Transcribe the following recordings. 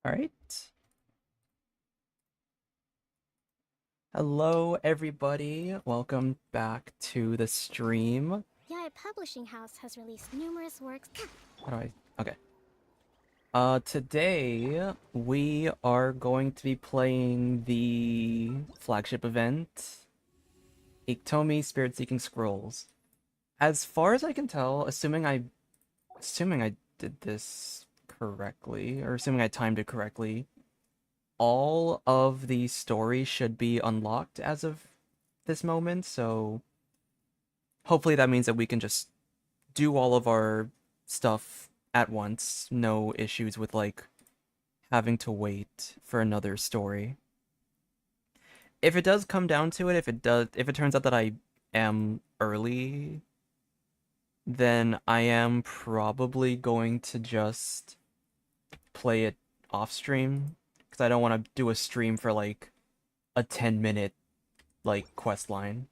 All right. Hello, everybody. Welcome back to the stream. Your publishing house has released numerous works. How do I? Okay. Today we are going to be playing the flagship event, Iktomi Spiritseeking Scrolls. As far as I can tell, assuming I did this correctly, or assuming I timed it correctly, all of the stories should be unlocked as of this moment, so hopefully that means that we can just do all of our stuff at once. No issues with like having to wait for another story. If it does come down to it, if it turns out that I am early, then I am probably going to just play it off stream because I don't want to do a stream for like a 10-minute like quest line.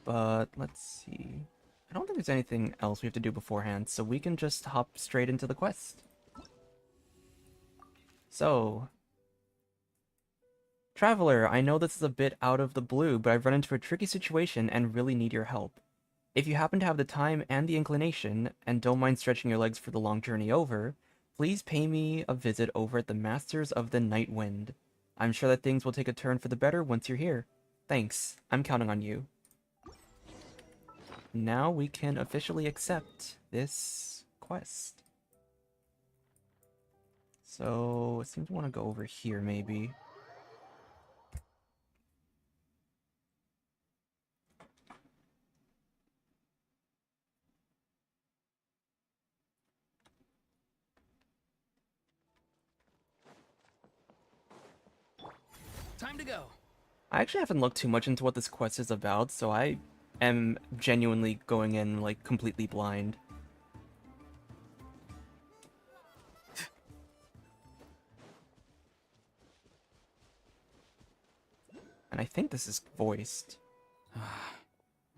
But let's see. I don't think there's anything else we have to do beforehand, so we can just hop straight into the quest. So, Traveler, I know this is a bit out of the blue, but I've run into a tricky situation and really need your help. If you happen to have the time and the inclination, and don't mind stretching your legs for the long journey over, please pay me a visit over at the Masters of the Night Wind. I'm sure that things will take a turn for the better once you're here. Thanks, I'm counting on you. Now we can officially accept this quest. So, it seems to want to go over here, maybe. Time to go. I actually haven't looked too much into what this quest is about, so I am genuinely going in, like, completely blind. And I think this is voiced.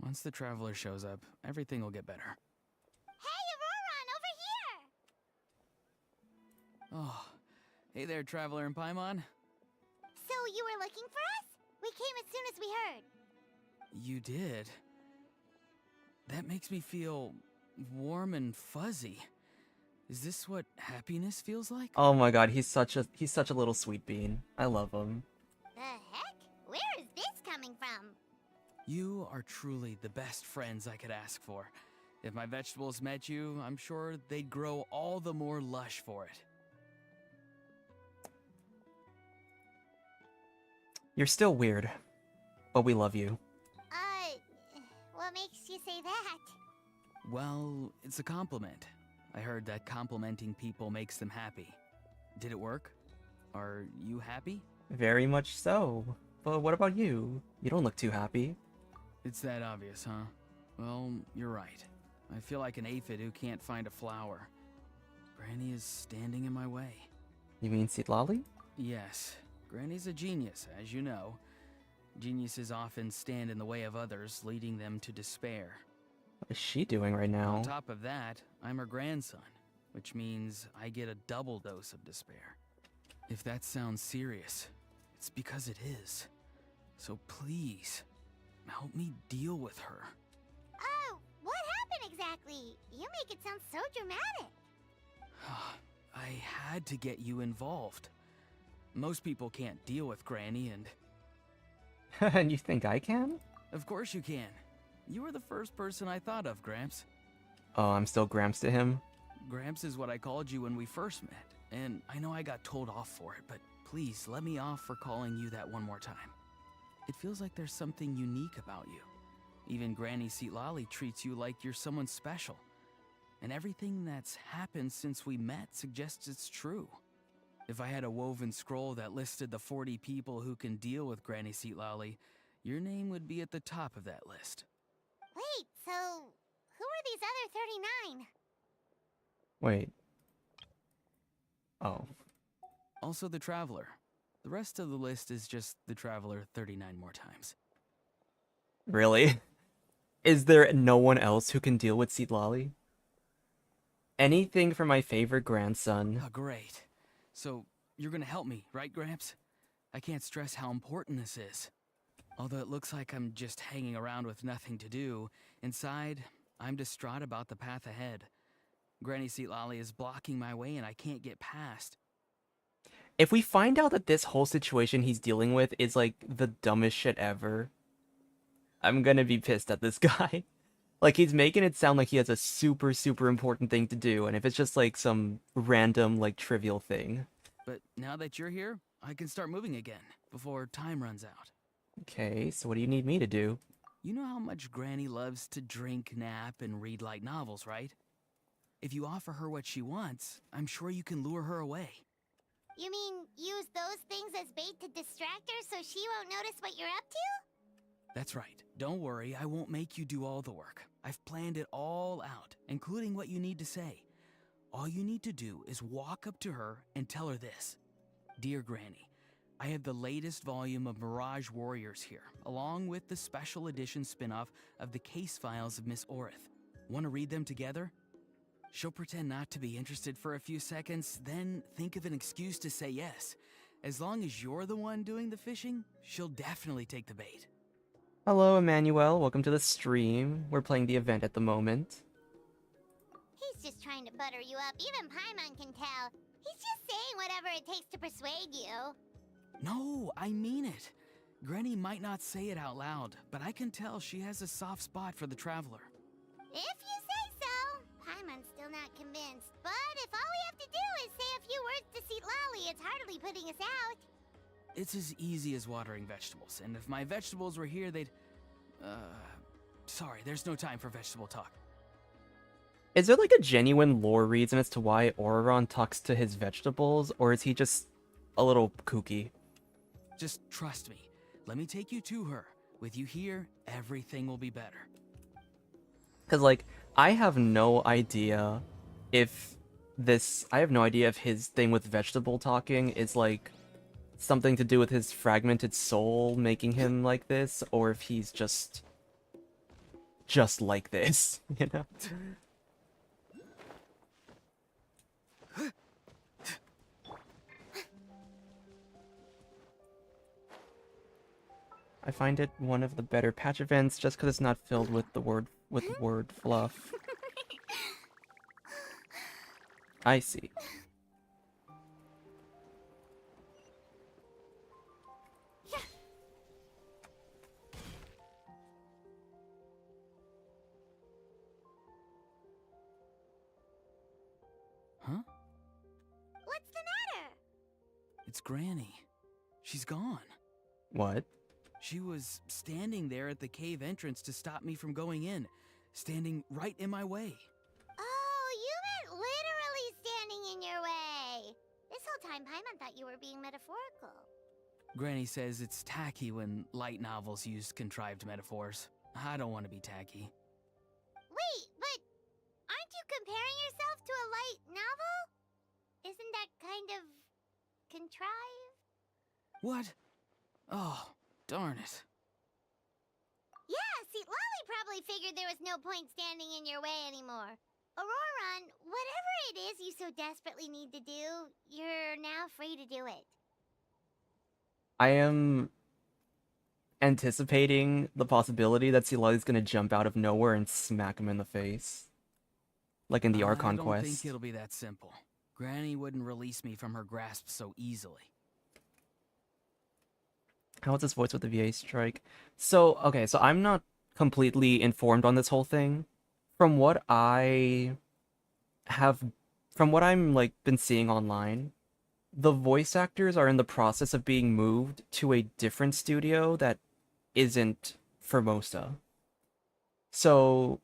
Once the traveler shows up, everything will get better. Hey, Ororon, over here! Oh, hey there, traveler in Paimon. So you were looking for us? We came as soon as we heard. You did? That makes me feel warm and fuzzy. Is this what happiness feels like? Oh my god, he's such a little sweet bean. I love him. The heck? Where is this coming from? You are truly the best friends I could ask for. If my vegetables met you, I'm sure they'd grow all the more lush for it. You're still weird, but we love you. What makes you say that? Well, it's a compliment. I heard that complimenting people makes them happy. Did it work? Are you happy? Very much so. But what about you? You don't look too happy. It's that obvious, huh? Well, you're right. I feel like an aphid who can't find a flower. Granny is standing in my way. You mean Citlali? Yes, Granny's a genius, as you know. Geniuses often stand in the way of others, leading them to despair. What is she doing right now? On top of that, I'm her grandson, which means I get a double dose of despair. If that sounds serious, it's because it is. So please, help me deal with her. Oh, what happened exactly? You make it sound so dramatic. I had to get you involved. Most people can't deal with Granny, and And you think I can? of course you can. You were the first person I thought of, Gramps. Oh, I'm still Gramps to him? Gramps is what I called you when we first met, and I know I got told off for it, but please let me off for calling you that one more time. It feels like there's something unique about you. Even Granny Citlali treats you like you're someone special. And everything that's happened since we met suggests it's true. If I had a woven scroll that listed the 40 people who can deal with Granny Citlali, your name would be at the top of that list. Wait, so who are these other 39? Wait. Oh. Also the Traveler. The rest of the list is just the Traveler 39 more times. Really? Is there no one else who can deal with Citlali? Anything for my favorite grandson. Oh, great. So, you're gonna help me, right, Gramps? I can't stress how important this is. Although it looks like I'm just hanging around with nothing to do, inside, I'm distraught about the path ahead. Granny Citlali is blocking my way and I can't get past. If we find out that this whole situation he's dealing with is like the dumbest shit ever, I'm gonna be pissed at this guy. Like, he's making it sound like he has a super, super important thing to do, and if it's just like some random, like, trivial thing. But now that you're here, I can start moving again, before time runs out. Okay, so what do you need me to do? You know how much Granny loves to drink, nap, and read light novels, right? If you offer her what she wants, I'm sure you can lure her away. You mean use those things as bait to distract her so she won't notice what you're up to? That's right. Don't worry, I won't make you do all the work. I've planned it all out, including what you need to say. All you need to do is walk up to her and tell her this. Dear Granny, I have the latest volume of Mirage Warriors here, along with the special edition spin-off of the case files of Miss Orith. Want to read them together? She'll pretend not to be interested for a few seconds, then think of an excuse to say yes. As long as you're the one doing the fishing, she'll definitely take the bait. Hello, Emmanuel. Welcome to the stream. We're playing the event at the moment. He's just trying to butter you up. Even Paimon can tell. He's just saying whatever it takes to persuade you. No, I mean it. Granny might not say it out loud, but I can tell she has a soft spot for the traveler. If you say so. Paimon's still not convinced. But if all we have to do is say a few words to Citlali, it's hardly putting us out. It's as easy as watering vegetables, and if my vegetables were here, they'd... Sorry, there's no time for vegetable talk. Is there like a genuine lore reason as to why Ororon talks to his vegetables, or is he just a little kooky? Just trust me. Let me take you to her. With you here, everything will be better. Because, like, I have no idea if his thing with vegetable talking is, like, something to do with his fragmented soul making him like this, or if he's just like this, you know? I find it one of the better patch events just because it's not filled with the word fluff. I see. Huh? What's the matter? It's Granny. She's gone. What? She was standing there at the cave entrance to stop me from going in, standing right in my way. Oh, you meant literally standing in your way. This whole time, Paimon thought you were being metaphorical. Granny says it's tacky when light novels use contrived metaphors. I don't want to be tacky. Wait, but aren't you comparing yourself to a light novel? Isn't that kind of contrived? What? Oh, darn it. Yeah, Citlali probably figured there was no point standing in your way anymore. Ororon, whatever it is you so desperately need to do, you're now free to do it. I am anticipating the possibility that Citlali's gonna jump out of nowhere and smack him in the face. Like in the Archon I don't quest. think it'll be that simple. Granny wouldn't release me from her grasp so easily. How was his voice with the VA strike? So, okay, so I'm not completely informed on this whole thing. From what I'm like been seeing online, the voice actors are in the process of being moved to a different studio that isn't Formosa. So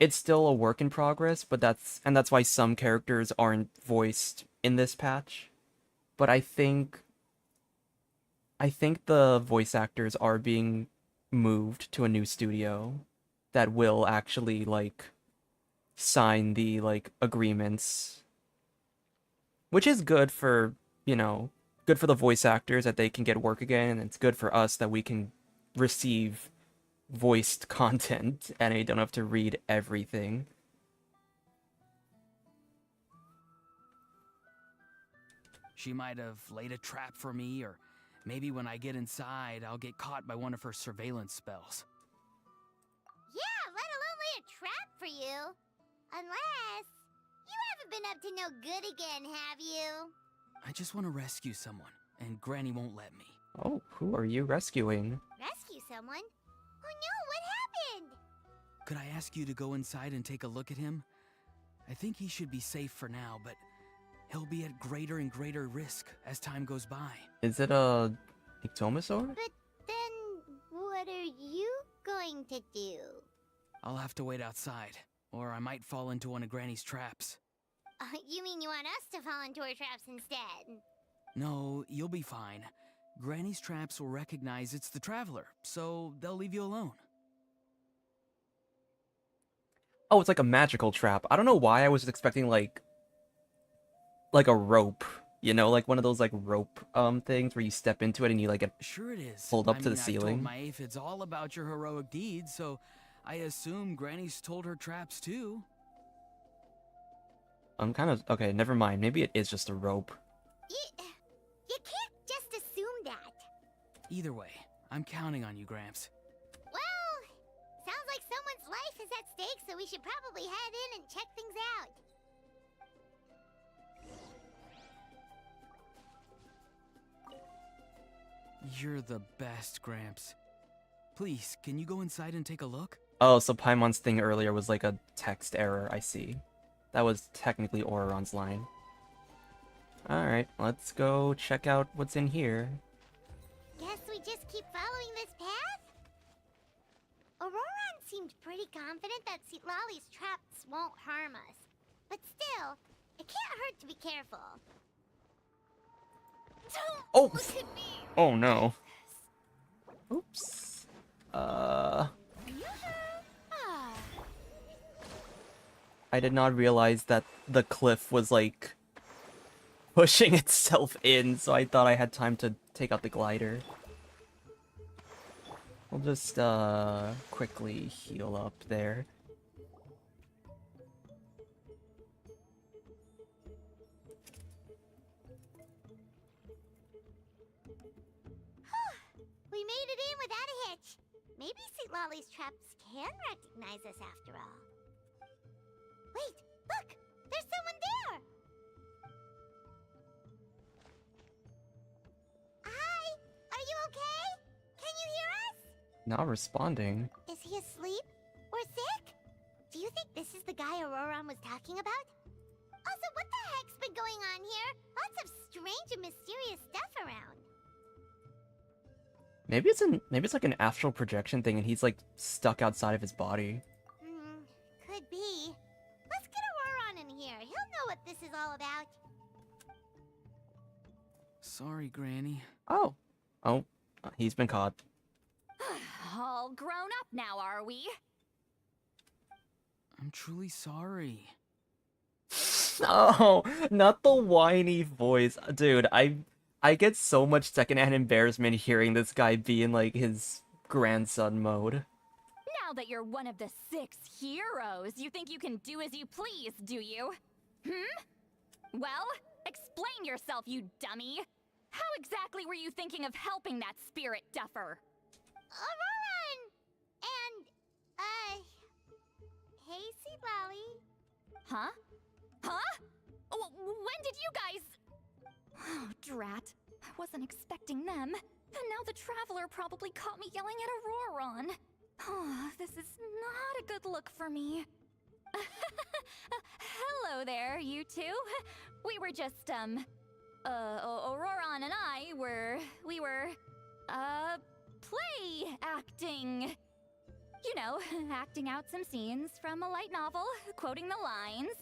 it's still a work in progress, but that's why some characters aren't voiced in this patch. But I think the voice actors are being moved to a new studio that will actually like sign the like agreements, which is good for, good for the voice actors that they can get work again, and it's good for us that we can receive voiced content and I don't have to read everything. She might have laid a trap for me, or maybe when I get inside, I'll get caught by one of her surveillance spells. Yeah, let alone lay a trap for you. Unless you haven't been up to no good again, have you? I just want to rescue someone, and Granny won't let me. Oh, who are you rescuing? Rescue someone? Oh no, what happened? Could I ask you to go inside and take a look at him? I think he should be safe for now, but he'll be at greater and greater risk as time goes by. Is it a Iktomi? But then, what are you going to do? I'll have to wait outside, or I might fall into one of Granny's traps. You mean you want us to fall into her traps instead? No, you'll be fine. Granny's traps will recognize it's the traveler, so they'll leave you alone. Oh, it's like a magical trap. I don't know why I was expecting like a rope, you know, like one of those like rope things where you step into it and you like get Sure it is. pulled up I to the mean, ceiling. I told my aphids all about your heroic deeds, so I assume Granny's told her traps too. I'm kind of okay, never mind. Maybe it is just a rope. You can't just assume that. Either way, I'm counting on you, Gramps. Well, sounds like someone's life is at stake, so we should probably head in and check things out. You're the best, Gramps. Please, can you go inside and take a look? Oh, so Paimon's thing earlier was like a text error, I see. That was technically Ororon's line. Alright, let's go check out what's in here. Guess we just keep following this path? Ororon seemed pretty confident that Citlali's traps won't harm us. But still, it can't hurt to be careful. Don't Oh! look at me! Oh no. Oops. I did not realize that the cliff was like pushing itself in, so I thought I had time to take out the glider. We'll just quickly heal up there. We made it in without a hitch. Maybe Citlali's traps can recognize us after all. Wait, look! There's someone there! Hi! Are you okay? Can you hear us? Not responding. Is he asleep? Or sick? Do you think this is the guy Ororon was talking about? Also, what the heck's been going on here? Lots of strange and mysterious stuff around. Maybe it's like an astral projection thing and he's like stuck outside of his body. Could be. Let's get Ororon in here. He'll know what this is all about. Sorry, Granny. Oh. Oh, he's been caught. All grown up now, are we? I'm truly sorry. No, not the whiny voice. Dude, I get so much secondhand embarrassment hearing this guy be in like his grandson mode. Now that you're one of the 6 heroes, you think you can do as you please, do you? Well, explain yourself, you dummy! How exactly were you thinking of helping that spirit duffer? Ororon! And, hey, Citlali. Huh? Huh? When did you guys... Oh, drat. I wasn't expecting them. And now the Traveler probably caught me yelling at Ororon. Oh, this is not a good look for me. Hello there, you two. We were just, Ororon and I we were, play acting. You know, acting out some scenes from a light novel, quoting the lines.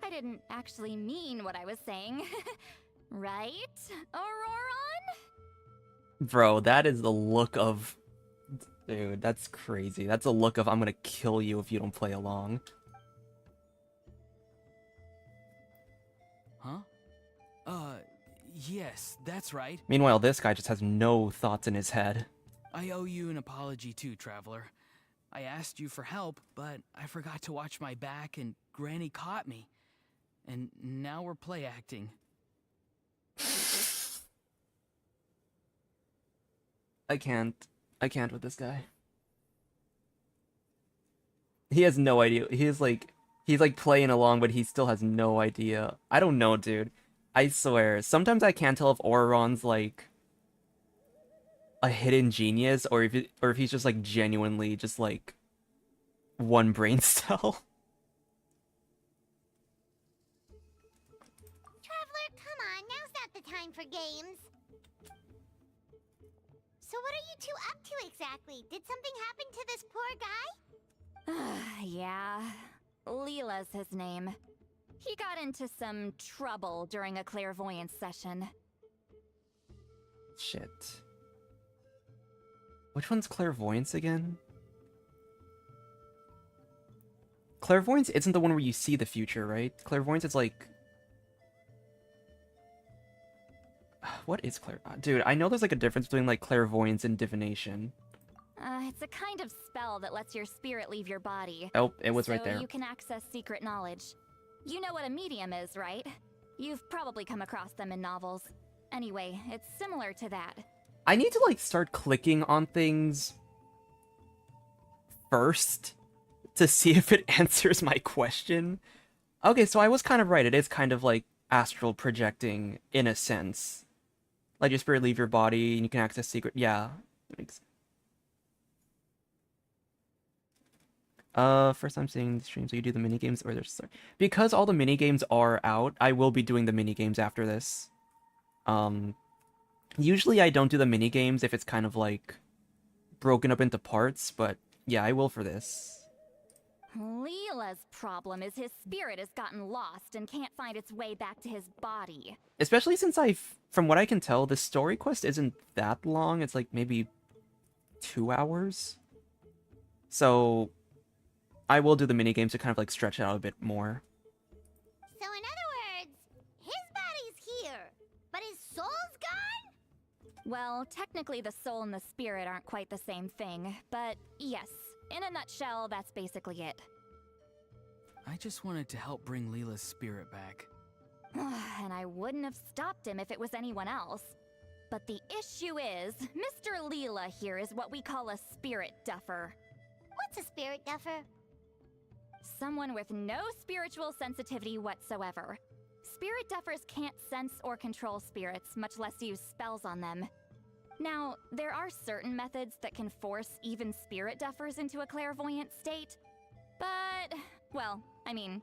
I didn't actually mean what I was saying. Right, Ororon? Bro, that is the look of... Dude, that's crazy. That's a look of I'm gonna kill you if you don't play along. Huh? Yes, that's right. Meanwhile, this guy just has no thoughts in his head. I owe you an apology too, Traveler. I asked you for help, but I forgot to watch my back and Granny caught me. And now we're play acting. I can't with this guy. He has no idea. He's like playing along, but he still has no idea. I don't know, dude. I swear. Sometimes I can't tell if Ororon's like a hidden genius or if he's just like genuinely just like one brain cell. Traveler, come on, now's not the time for games. So what are you two up to exactly? Did something happen to this poor guy? Yeah. Leela's his name. He got into some trouble during a clairvoyance session. Shit. Which one's clairvoyance again? Clairvoyance isn't the one where you see the future, right? Clairvoyance is like... What is Dude, I know there's like a difference between like clairvoyance and divination. It's a kind of spell that lets your spirit leave your body. Oh, it was right there. So you can access secret knowledge. You know what a medium is, right? You've probably come across them in novels. Anyway, it's similar to that. I need to like start clicking on things first to see if it answers my question. Okay, so I was kind of right. It is kind of like astral projecting in a sense. Let your spirit leave your body and you can access secret. Yeah. That makes sense. First time seeing the stream, so you do the mini games or there's because all the mini games are out, I will be doing the mini games after this. Usually I don't do the mini games if it's kind of like broken up into parts, but yeah, I will for this. Leela's problem is his spirit has gotten lost and can't find its way back to his body. Especially since from what I can tell, the story quest isn't that long. It's like maybe 2 hours. So I will do the mini games to kind of like stretch it out a bit more. So in other words, his body's here, but his soul's gone? Well, technically the soul and the spirit aren't quite the same thing, but yes, in a nutshell, that's basically it. I just wanted to help bring Leela's spirit back. And I wouldn't have stopped him if it was anyone else. But the issue is, Mr. Leela here is what we call a spirit duffer. What's a spirit duffer? Someone with no spiritual sensitivity whatsoever. Spirit duffers can't sense or control spirits, much less use spells on them. Now, there are certain methods that can force even spirit duffers into a clairvoyant state. But, well, I mean,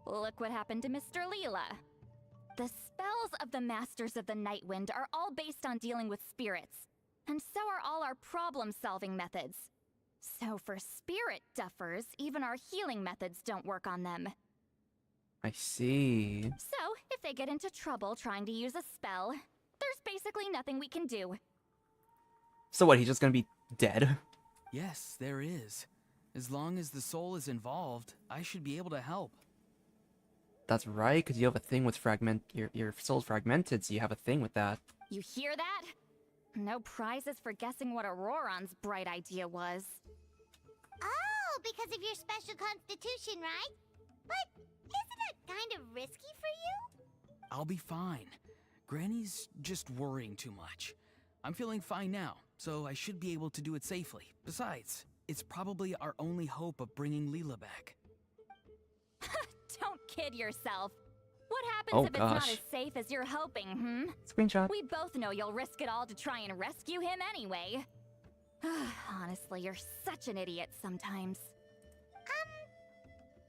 look what happened to Mr. Leela. The spells of the Masters of the Nightwind are all based on dealing with spirits, and so are all our problem-solving methods. So for spirit duffers, even our healing methods don't work on them. I see. So, if they get into trouble trying to use a spell, there's basically nothing we can do. So what, he's just gonna be dead? Yes, there is. As long as the soul is involved, I should be able to help. That's right, because you have a thing with your soul's fragmented, so you have a thing with that. You hear that? No prizes for guessing what Ororon's bright idea was. Oh, because of your special constitution, right? But isn't it kind of risky for you? I'll be fine. Granny's just worrying too much. I'm feeling fine now, so I should be able to do it safely. Besides, it's probably our only hope of bringing Leela back. Don't kid yourself. What happens Oh, if it's not gosh. as safe as you're hoping, Screenshot. We both know you'll risk it all to try and rescue him anyway. Honestly, you're such an idiot sometimes.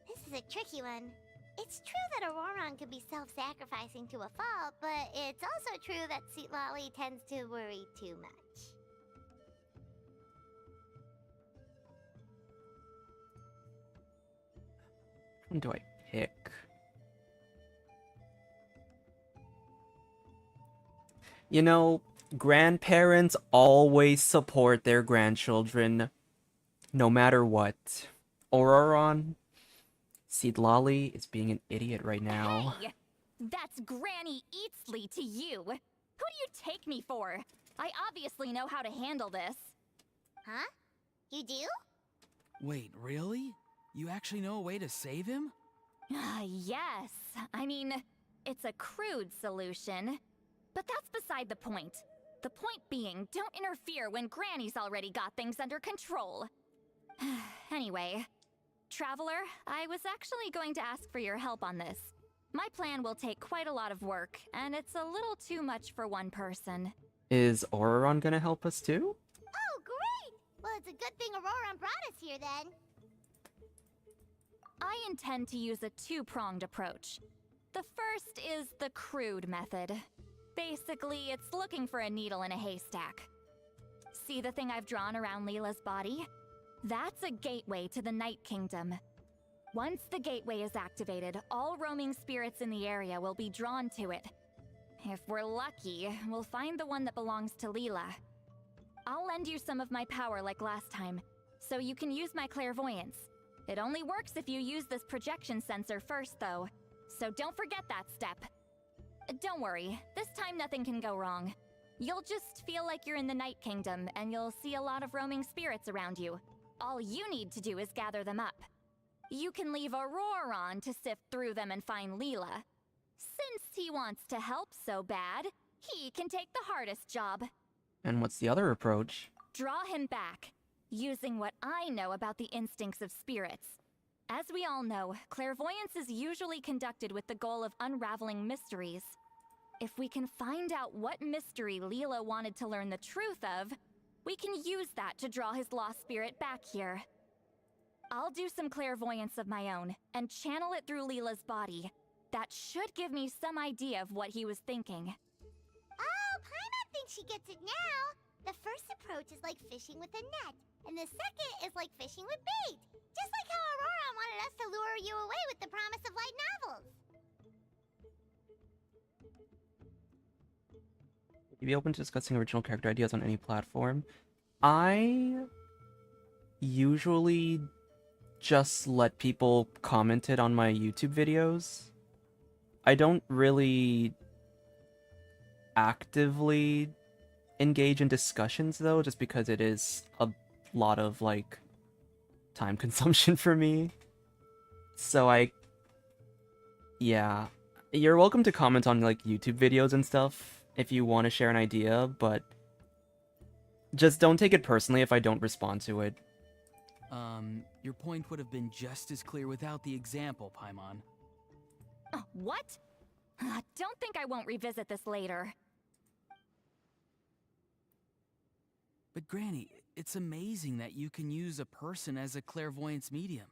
This is a tricky one. It's true that Ororon could be self-sacrificing to a fault, but it's also true that Citlali tends to worry too much. What do I pick? You know, grandparents always support their grandchildren, no matter what. Ororon, Citlali is being an idiot right now. Hey! That's Granny Eatsley to you! Who do you take me for? I obviously know how to handle this. Huh? You do? Wait, really? You actually know a way to save him? Yes. I mean, it's a crude solution. But that's beside the point. The point being, don't interfere when Granny's already got things under control. Anyway, Traveler, I was actually going to ask for your help on this. My plan will take quite a lot of work, and it's a little too much for one person. Is Ororon gonna help us too? Oh, great! Well, it's a good thing Ororon brought us here then. I intend to use a two-pronged approach. The first is the crude method. Basically, it's looking for a needle in a haystack. See the thing I've drawn around Leela's body? That's a gateway to the Night Kingdom. Once the gateway is activated, all roaming spirits in the area will be drawn to it. If we're lucky, we'll find the one that belongs to Leela. I'll lend you some of my power like last time, so you can use my clairvoyance. It only works if you use this projection sensor first, though, so don't forget that step. Don't worry, this time nothing can go wrong. You'll just feel like you're in the Night Kingdom, and you'll see a lot of roaming spirits around you. All you need to do is gather them up. You can leave Ororon to sift through them and find Leela. Since he wants to help so bad, he can take the hardest job. And what's the other approach? Draw him back, using what I know about the instincts of spirits. As we all know, clairvoyance is usually conducted with the goal of unraveling mysteries. If we can find out what mystery Leela wanted to learn the truth of, we can use that to draw his lost spirit back here. I'll do some clairvoyance of my own, and channel it through Leela's body. That should give me some idea of what he was thinking. Oh, Paimon thinks she gets it now. The first approach is like fishing with a net, and the second is like fishing with bait. Just like how Ororon wanted us to lure you away with the promise of light novels. Would you be open to discussing original character ideas on any platform? I usually just let people comment it on my YouTube videos. I don't really actively engage in discussions though, just because it is a lot of like time consumption for me. So yeah, you're welcome to comment on like YouTube videos and stuff if you want to share an idea, but just don't take it personally if I don't respond to it. Your point would have been just as clear without the example, Paimon. What? Don't think I won't revisit this later. But Granny, it's amazing that you can use a person as a clairvoyance medium.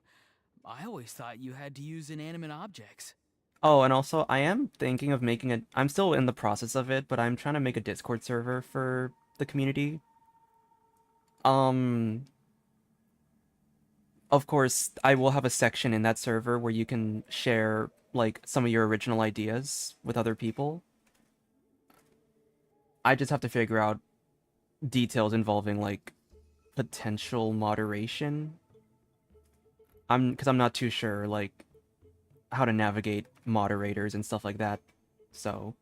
I always thought you had to use inanimate objects. Oh, and also, I am thinking of making a... I'm still in the process of it, but I'm trying to make a Discord server for the community. Of course, I will have a section in that server where you can share, like, some of your original ideas with other people. I just have to figure out details involving, like, potential moderation. Because I'm not too sure, like, how to navigate moderators and stuff like that. So,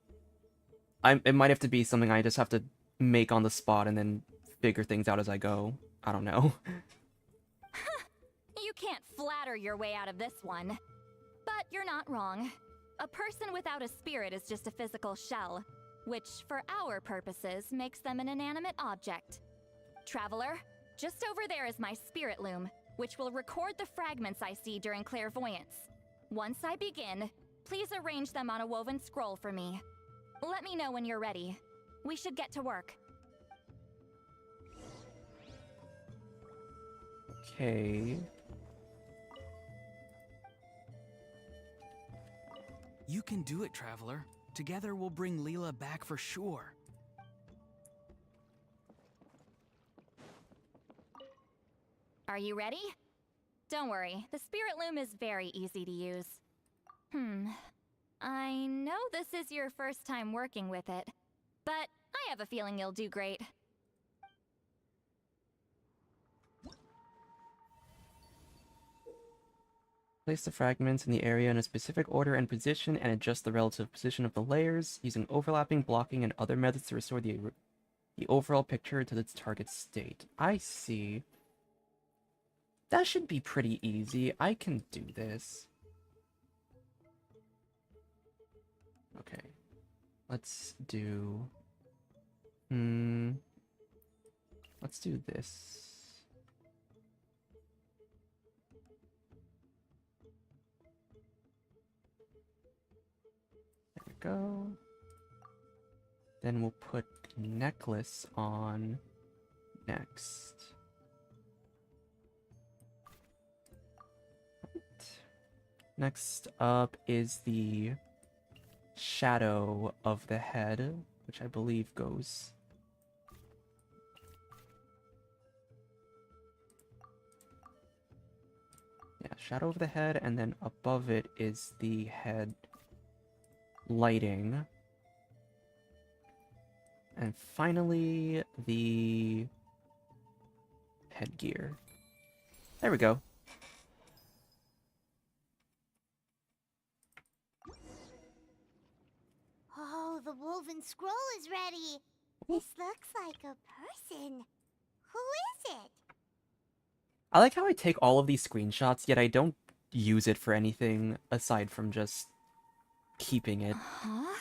it might have to be something I just have to make on the spot and then figure things out as I go. I don't know. You can't flatter your way out of this one. But you're not wrong. A person without a spirit is just a physical shell, which, for our purposes, makes them an inanimate object. Traveler, just over there is my spirit loom, which will record the fragments I see during clairvoyance. Once I begin, please arrange them on a woven scroll for me. Let me know when you're ready. We should get to work. Okay. You can do it, Traveler. Together we'll bring Leela back for sure. Are you ready? Don't worry, the spirit loom is very easy to use. I know this is your first time working with it, but I have a feeling you'll do great. Place the fragments in the area in a specific order and position and adjust the relative position of the layers using overlapping, blocking, and other methods to restore the overall picture to its target state. I see. That should be pretty easy. I can do this. Okay. Let's do Let's do this. There we go. Then we'll put necklace on next. Next up is the shadow of the head, which I believe goes... Yeah, shadow of the head, and then above it is the head lighting. And finally, the headgear. There we go. Oh, the woven scroll is ready. This looks like a person. Who is it? I like how I take all of these screenshots, yet I don't use it for anything aside from just keeping it. Huh?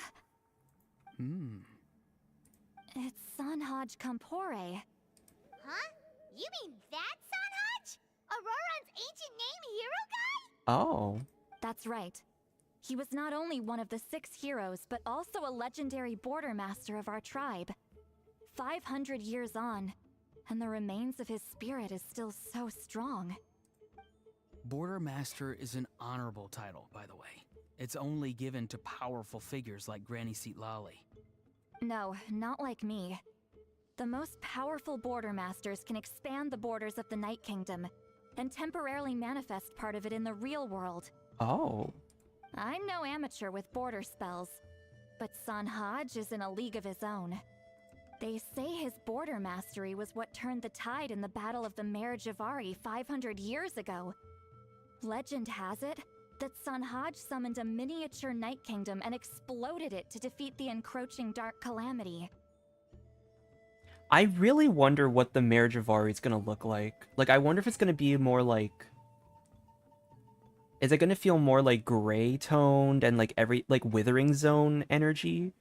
It's Sanhaj Kampore. Huh? You mean that Sanhaj? Ororon's ancient name hero guy? Oh. That's right. He was not only one of the 6 heroes, but also a legendary border master of our tribe. 500 years on, and the remains of his spirit is still so strong. Border Master is an honorable title, by the way. It's only given to powerful figures like Granny Citlali. No, not like me. The most powerful border masters can expand the borders of the Night Kingdom, and temporarily manifest part of it in the real world. Oh. I'm no amateur with border spells, but Sanhaj is in a league of his own. They say his border mastery was what turned the tide in the Battle of the Merijavari 500 years ago. Legend has it that Sanhaj summoned a miniature Night Kingdom and exploded it to defeat the encroaching Dark Calamity. I really wonder what the Merijavari is gonna look like. Like, I wonder if it's gonna be more like... Is it gonna feel more like gray toned and like Withering Zone energy?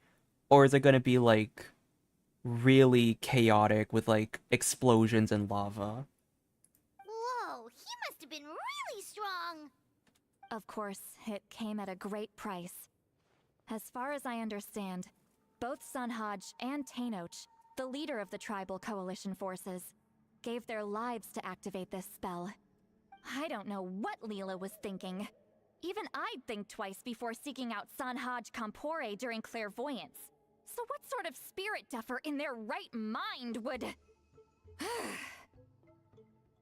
Or is it gonna be like really chaotic with like explosions and lava? Whoa, he must have been really strong. Of course, it came at a great price. As far as I understand, both Sanhaj and Tainoch, the leader of the tribal coalition forces, gave their lives to activate this spell. I don't know what Leela was thinking. Even I'd think twice before seeking out Sanhaj Kampore during clairvoyance. So what sort of spirit duffer in their right mind would...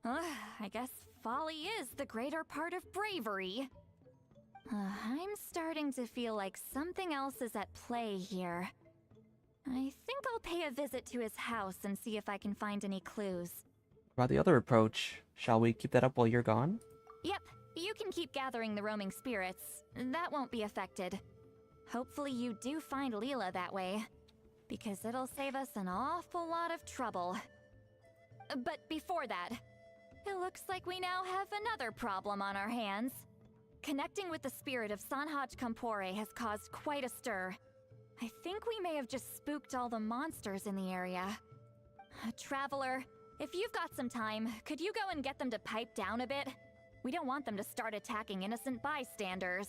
I guess folly is the greater part of bravery. I'm starting to feel like something else is at play here. I think I'll pay a visit to his house and see if I can find any clues. About the other approach, shall we keep that up while you're gone? Yep, you can keep gathering the roaming spirits. That won't be affected. Hopefully you do find Leela that way, because it'll save us an awful lot of trouble. But before that, it looks like we now have another problem on our hands. Connecting with the spirit of Sanhaj Kampore has caused quite a stir. I think we may have just spooked all the monsters in the area. Traveler, if you've got some time, could you go and get them to pipe down a bit? We don't want them to start attacking innocent bystanders.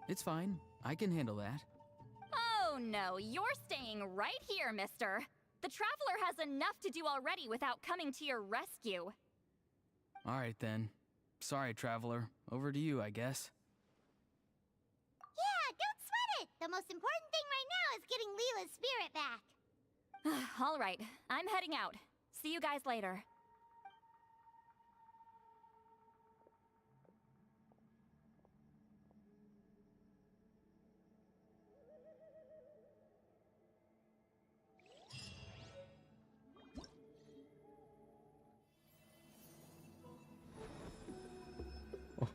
It's fine. I can handle that. Oh no, you're staying right here, mister. The Traveler has enough to do already without coming to your rescue. Alright then. Sorry, Traveler. Over to you, I guess. Yeah, don't sweat it. The most important thing right now is getting Leela's spirit back. Alright, I'm heading out. See you guys later.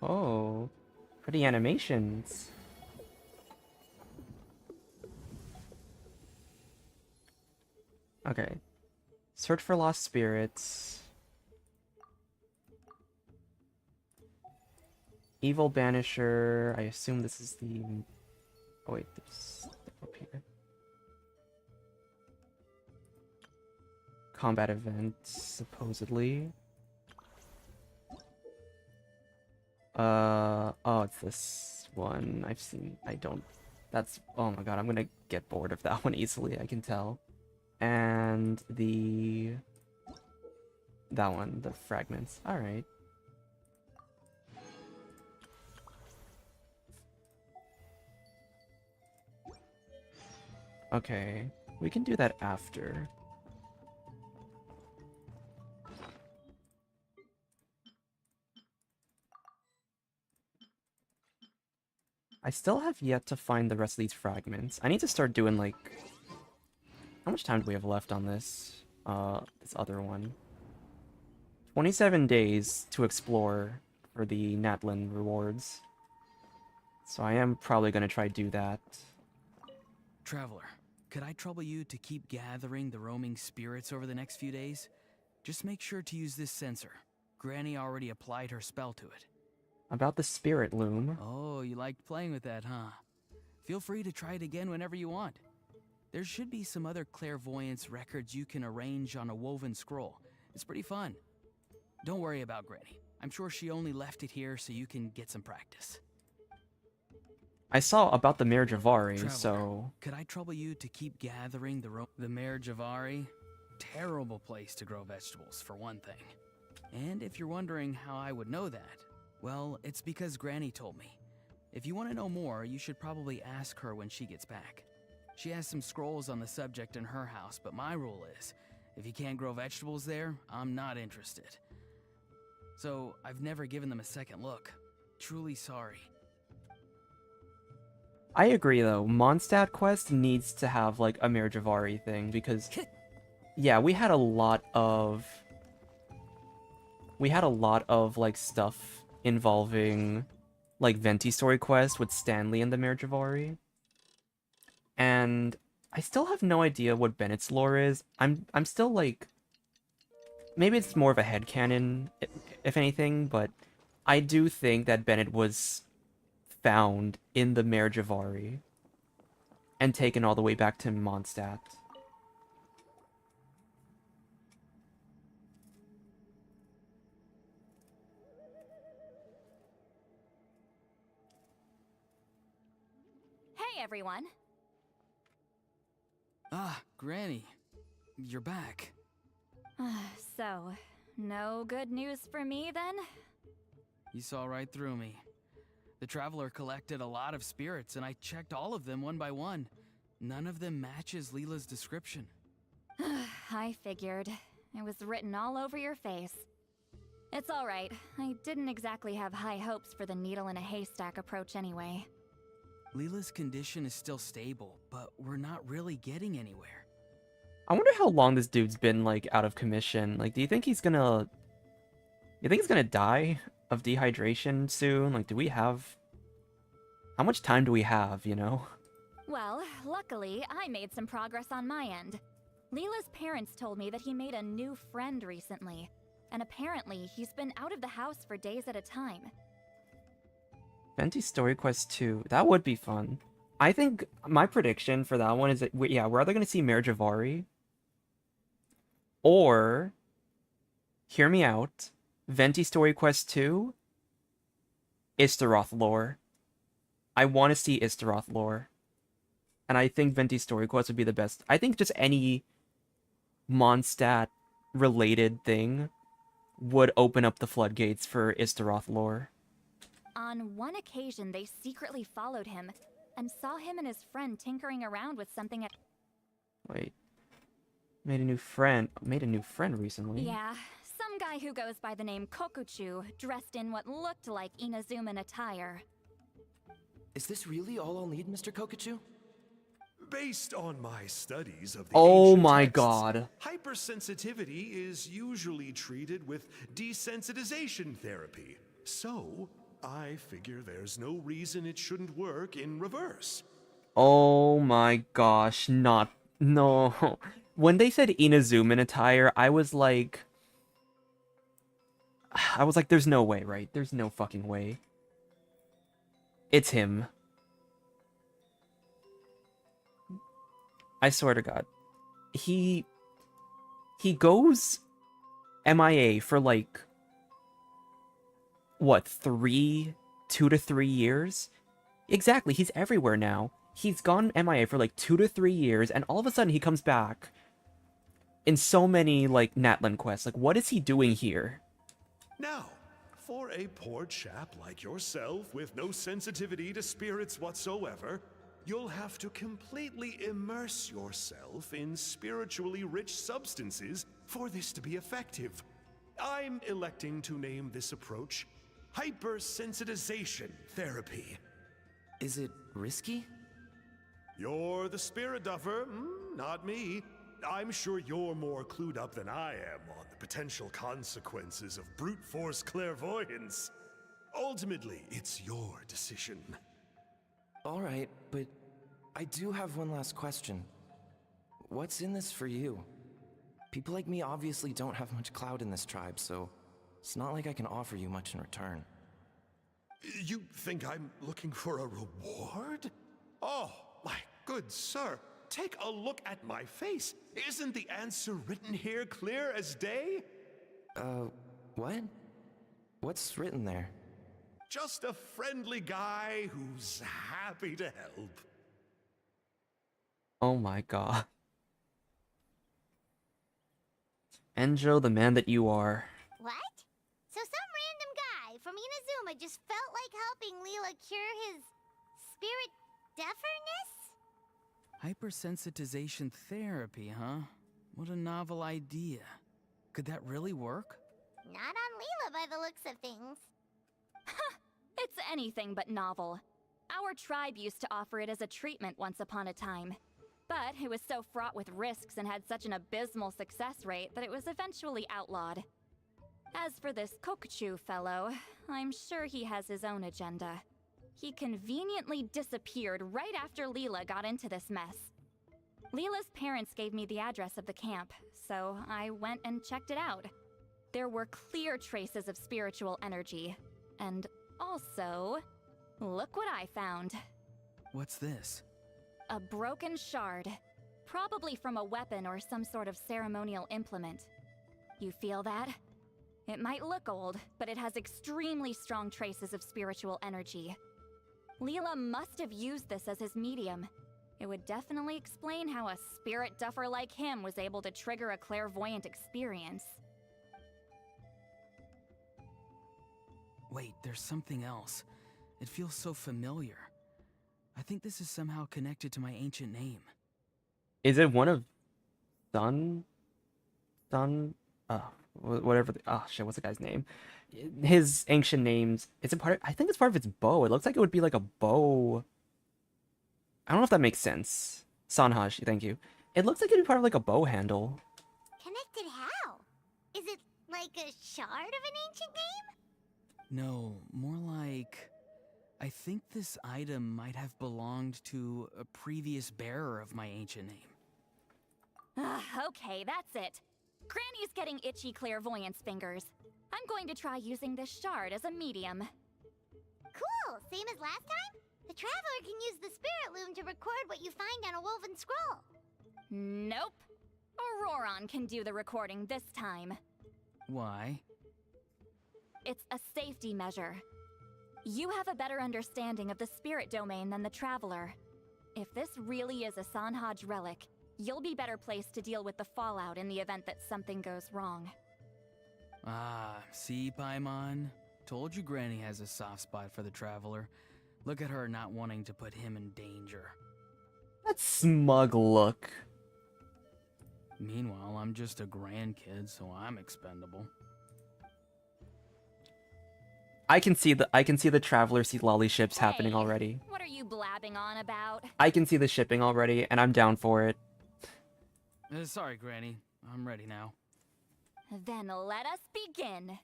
Oh, pretty animations. Okay. Search for lost spirits. Evil Banisher. I assume this is the... Oh wait, there's up here. combat event, supposedly. Oh, it's this one. That's, oh my god, I'm gonna get bored of that one easily, I can tell. And that one, the fragments. Alright. Okay, we can do that after. I still have yet to find the rest of these fragments. I need to start doing, like... How much time do we have left on this? This other one. 27 days to explore for the Natlan rewards. So I am probably going to try to do that. Traveler, could I trouble you to keep gathering the roaming spirits over the next few days? Just make sure to use this sensor. Granny already applied her spell to it. About the spirit loom. Oh, you liked playing with that, huh? Feel free to try it again whenever you want. There should be some other clairvoyance records you can arrange on a woven scroll. It's pretty fun. Don't worry about Granny. I'm sure she only left it here so you can get some practice. I saw about the Mare Javari, Traveler, so... could I trouble you to keep gathering the Mare Javari? Terrible place to grow vegetables, for one thing. And if you're wondering how I would know that, well, it's because Granny told me. If you want to know more, you should probably ask her when she gets back. She has some scrolls on the subject in her house, but my rule is, if you can't grow vegetables there, I'm not interested. So, I've never given them a second look. Truly sorry. I agree, though. Mondstadt quest needs to have, like, a Mare Javari thing, because... yeah, we had a lot of, like, stuff involving, like, Venti story quest with Stanley and the Mare Javari. And I still have no idea what Bennett's lore is. I'm still, like... Maybe it's more of a headcanon, if anything, but I do think that Bennett was found in the Mare Javari and taken all the way back to Mondstadt. Hey, everyone. Ah, Granny. You're back. So, no good news for me then? You saw right through me. The Traveler collected a lot of spirits, and I checked all of them one by one. None of them matches Leela's description. I figured. It was written all over your face. It's alright. I didn't exactly have high hopes for the needle in a haystack approach anyway. Leela's condition is still stable, but we're not really getting anywhere. I wonder how long this dude's been, like, out of commission. Like, do you think he's gonna... You think he's gonna die of dehydration soon? Like, do we have... How much time do we have, you know? Well, luckily, I made some progress on my end. Leela's parents told me that he made a new friend recently, and apparently he's been out of the house for days at a time. Venti Story Quest 2. That would be fun. I think my prediction for that one is that, yeah, we're either going to see Mare Javari, or, hear me out, Venti Story Quest 2, Istaroth lore. I want to see Istaroth lore. And I think Venti Story Quest would be the best. I think just any Mondstadt-related thing would open up the floodgates for Istaroth lore. On one occasion, they secretly followed him, and saw him and his friend tinkering around with something at— Wait. Made a new friend recently? Yeah, some guy who goes by the name Kokuchu, dressed in what looked like Inazuman attire. Is this really all I'll need, Mr. Kokuchu? Based on my studies of the Oh ancient my texts, god. hypersensitivity is usually treated with desensitization therapy. So, I figure there's no reason it shouldn't work in reverse. Oh my gosh, no. When they said Inazuman attire, I was like, there's no way, right? There's no fucking way. It's him. I swear to God. he goes MIA for like, what, 2 to 3 years? Exactly, he's everywhere now. He's gone MIA for like 2 to 3 years, and all of a sudden he comes back in so many, like, Natlan quests. Like, what is he doing here? Now, for a poor chap like yourself with no sensitivity to spirits whatsoever, you'll have to completely immerse yourself in spiritually rich substances for this to be effective. I'm electing to name this approach hypersensitization therapy. Is it risky? You're the spirit duffer, not me. I'm sure you're more clued up than I am on the potential consequences of brute force clairvoyance. Ultimately, it's your decision. All right, but I do have one last question. What's in this for you? People like me obviously don't have much clout in this tribe, so it's not like I can offer you much in return. You think I'm looking for a reward? Oh, my good sir, take a look at my face. Isn't the answer written here clear as day? What? What's written there? Just a friendly guy who's happy to help. Oh my god. Enjo, the man that you are. What? So some random guy from Inazuma just felt like helping Leela cure his spirit deaferness? Hypersensitization therapy, huh? What a novel idea. Could that really work? Not on Leela by the looks of things. It's anything but novel. Our tribe used to offer it as a treatment once upon a time. But it was so fraught with risks and had such an abysmal success rate that it was eventually outlawed. As for this Kokuchu fellow, I'm sure he has his own agenda. He conveniently disappeared right after Leela got into this mess. Leela's parents gave me the address of the camp, so I went and checked it out. There were clear traces of spiritual energy. And also, look what I found. What's this? A broken shard. Probably from a weapon or some sort of ceremonial implement. You feel that? It might look old, but it has extremely strong traces of spiritual energy. Leela must have used this as his medium. It would definitely explain how a spirit duffer like him was able to trigger a clairvoyant experience. Wait, there's something else. It feels so familiar. I think this is somehow connected to my ancient name. Is it one of whatever shit, what's the guy's name? His ancient names. Is it part of, I think it's part of its bow. It looks like it would be like a bow. I don't know if that makes sense. Sanhaj, thank you. It looks like it'd be part of like a bow handle. Connected how? Is it like a shard of an ancient name? No, more like... I think this item might have belonged to a previous bearer of my ancient name. Okay, that's it. Granny's getting itchy clairvoyance fingers. I'm going to try using this shard as a medium. Cool, same as last time? The Traveler can use the Spirit Loom to record what you find on a woven scroll. Nope. Ororon can do the recording this time. Why? It's a safety measure. You have a better understanding of the spirit domain than the Traveler. If this really is a Sanhaj relic, you'll be better placed to deal with the fallout in the event that something goes wrong. Ah, see, Paimon? Told you Granny has a soft spot for the Traveler. Look at her not wanting to put him in danger. That smug look. Meanwhile, I'm just a grandkid, so I'm expendable. I can see the Traveler Citlali ships happening Hey, already. What are you blabbing on about? I can see the shipping already, and I'm down for it. Sorry, Granny. I'm ready now. Then let us begin.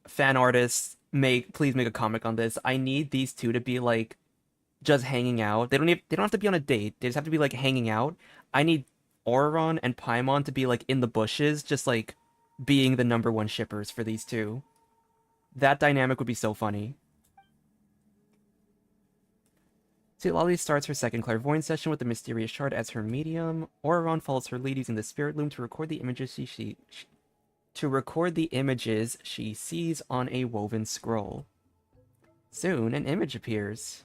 Fan artists, please make a comic on this. I need these two to be like just hanging out. They don't have to be on a date. They just have to be like hanging out. I need Ororon and Paimon to be like in the bushes, just like being the #1 shippers for these two. That dynamic would be so funny. Citlali starts her second clairvoyance session with the mysterious shard as her medium. Ororon follows her lead using the spirit loom to record the images she sees on a woven scroll. Soon, an image appears.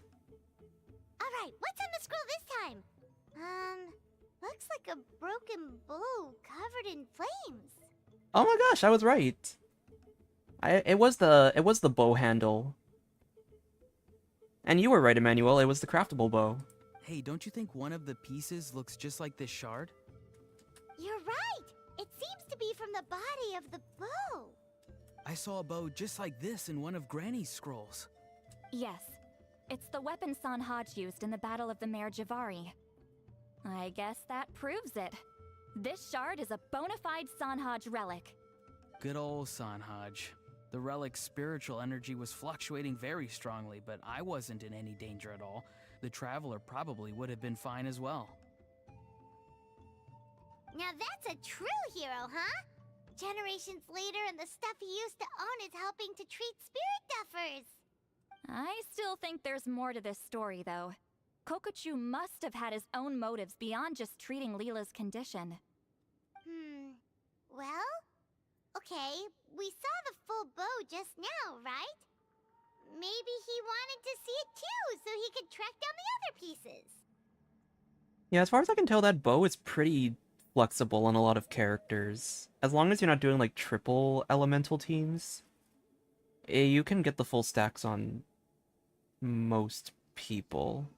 Alright, what's on the scroll this time? Looks like a broken bow covered in flames. Oh my gosh, I was right. It was the bow handle. And you were right, Emmanuel, it was the craftable bow. Hey, don't you think one of the pieces looks just like this shard? You're right! It seems to be from the body of the bow. I saw a bow just like this in one of Granny's scrolls. Yes, it's the weapon Sanhaj used in the Battle of the Mare Javari. I guess that proves it. This shard is a bona fide Sanhaj relic. Good old Sanhaj. The relic's spiritual energy was fluctuating very strongly, but I wasn't in any danger at all. The Traveler probably would have been fine as well. Now that's a true hero, huh? Generations later and the stuff he used to own is helping to treat spirit duffers. I still think there's more to this story, though. Kokochu must have had his own motives beyond just treating Leela's condition. Well? Okay, we saw the full bow just now, right? Maybe he wanted to see it too, so he could track down the other pieces. Yeah, as far as I can tell, that bow is pretty flexible on a lot of characters. As long as you're not doing like triple elemental teams, you can get the full stacks on most people.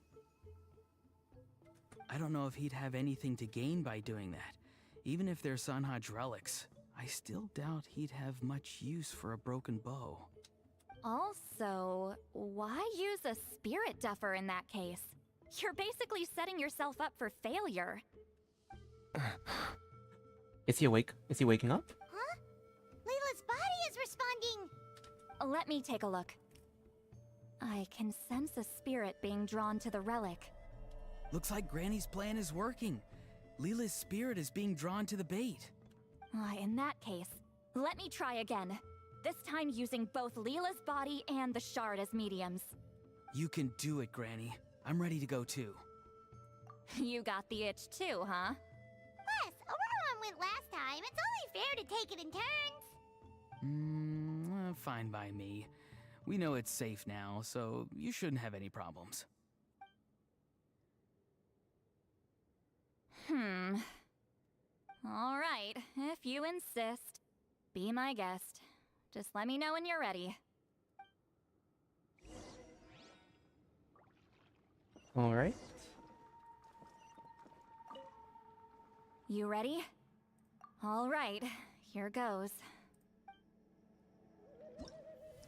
I don't know if he'd have anything to gain by doing that. Even if they're Sanhaj relics, I still doubt he'd have much use for a broken bow. Also, why use a spirit duffer in that case? You're basically setting yourself up for failure. Is he awake? Is he waking up? Huh? Layla's body is responding. Let me take a look. I can sense a spirit being drawn to the relic. Looks like Granny's plan is working. Leela's spirit is being drawn to the bait. In that case, let me try again. This time using both Leela's body and the shard as mediums. You can do it, Granny. I'm ready to go too. You got the itch too, huh? Plus, Ororon went last time. It's only fair to take it in turns. Fine by me. We know it's safe now, so you shouldn't have any problems. All right, if you insist. Be my guest. Just let me know when you're ready. All right. You ready? All right, here goes.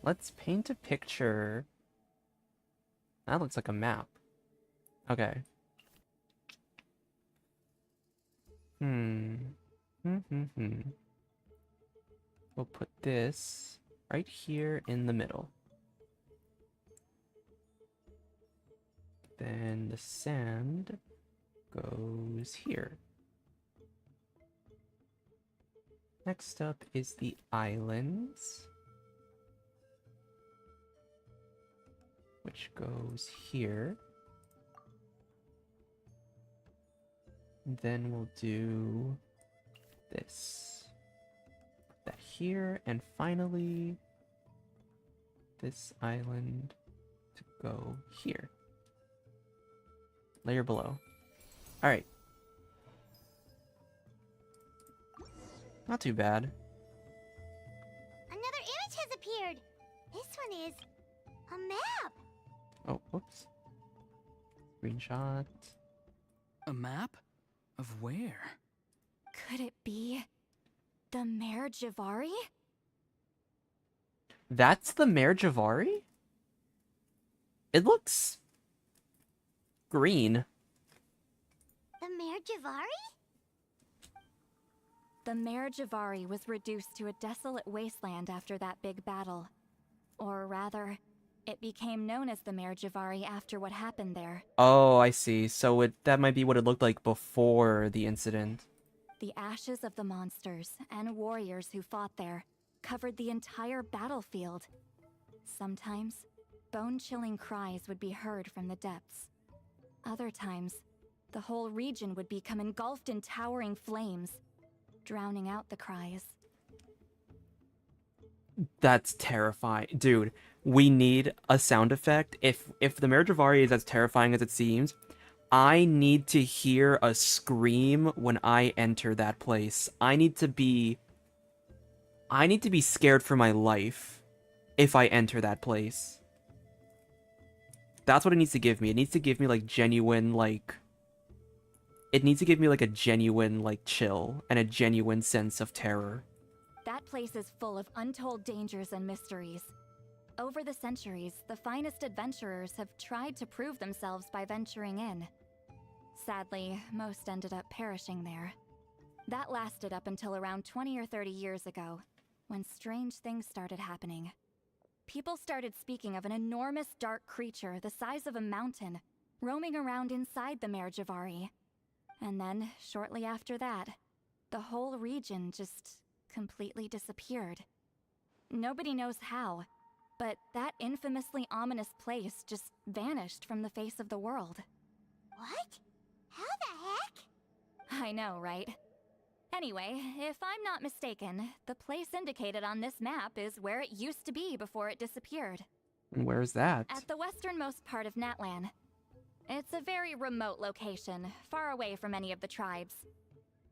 Let's paint a picture. That looks like a map. Okay. We'll put this right here in the middle. Then the sand goes here. Next up is the islands, which goes here. Then we'll do this. Put that here, and finally this island to go here. Layer below. Alright. Not too bad. Another image has appeared. This one is a map. Oh, whoops. Screenshot. A map? Of where? Could it be the Mare Javari? That's the Mare Javari? It looks green. The Mare Javari? The Mare Javari was reduced to a desolate wasteland after that big battle. Or rather, it became known as the Mare Javari after what happened there. Oh, I see. So that might be what it looked like before the incident. The ashes of the monsters and warriors who fought there covered the entire battlefield. Sometimes, bone-chilling cries would be heard from the depths. Other times, the whole region would become engulfed in towering flames, drowning out the cries. That's terrifying. Dude, we need a sound effect. If the Marriage of Ari is as terrifying as it seems, I need to hear a scream when I enter that place. I need to be scared for my life if I enter that place. That's what it needs to give me. It needs to give me like genuine like it needs to give me like a genuine like chill and a genuine sense of terror. That place is full of untold dangers and mysteries. Over the centuries, the finest adventurers have tried to prove themselves by venturing in. Sadly, most ended up perishing there. That lasted up until around 20 or 30 years ago, when strange things started happening. People started speaking of an enormous dark creature the size of a mountain, roaming around inside the Marriage of Ari. And then, shortly after that, the whole region just completely disappeared. Nobody knows how, but that infamously ominous place just vanished from the face of the world. What? How the heck? I know, right? Anyway, if I'm not mistaken, the place indicated on this map is where it used to be before it disappeared. And where's that? At the westernmost part of Natlan. It's a very remote location, far away from any of the tribes.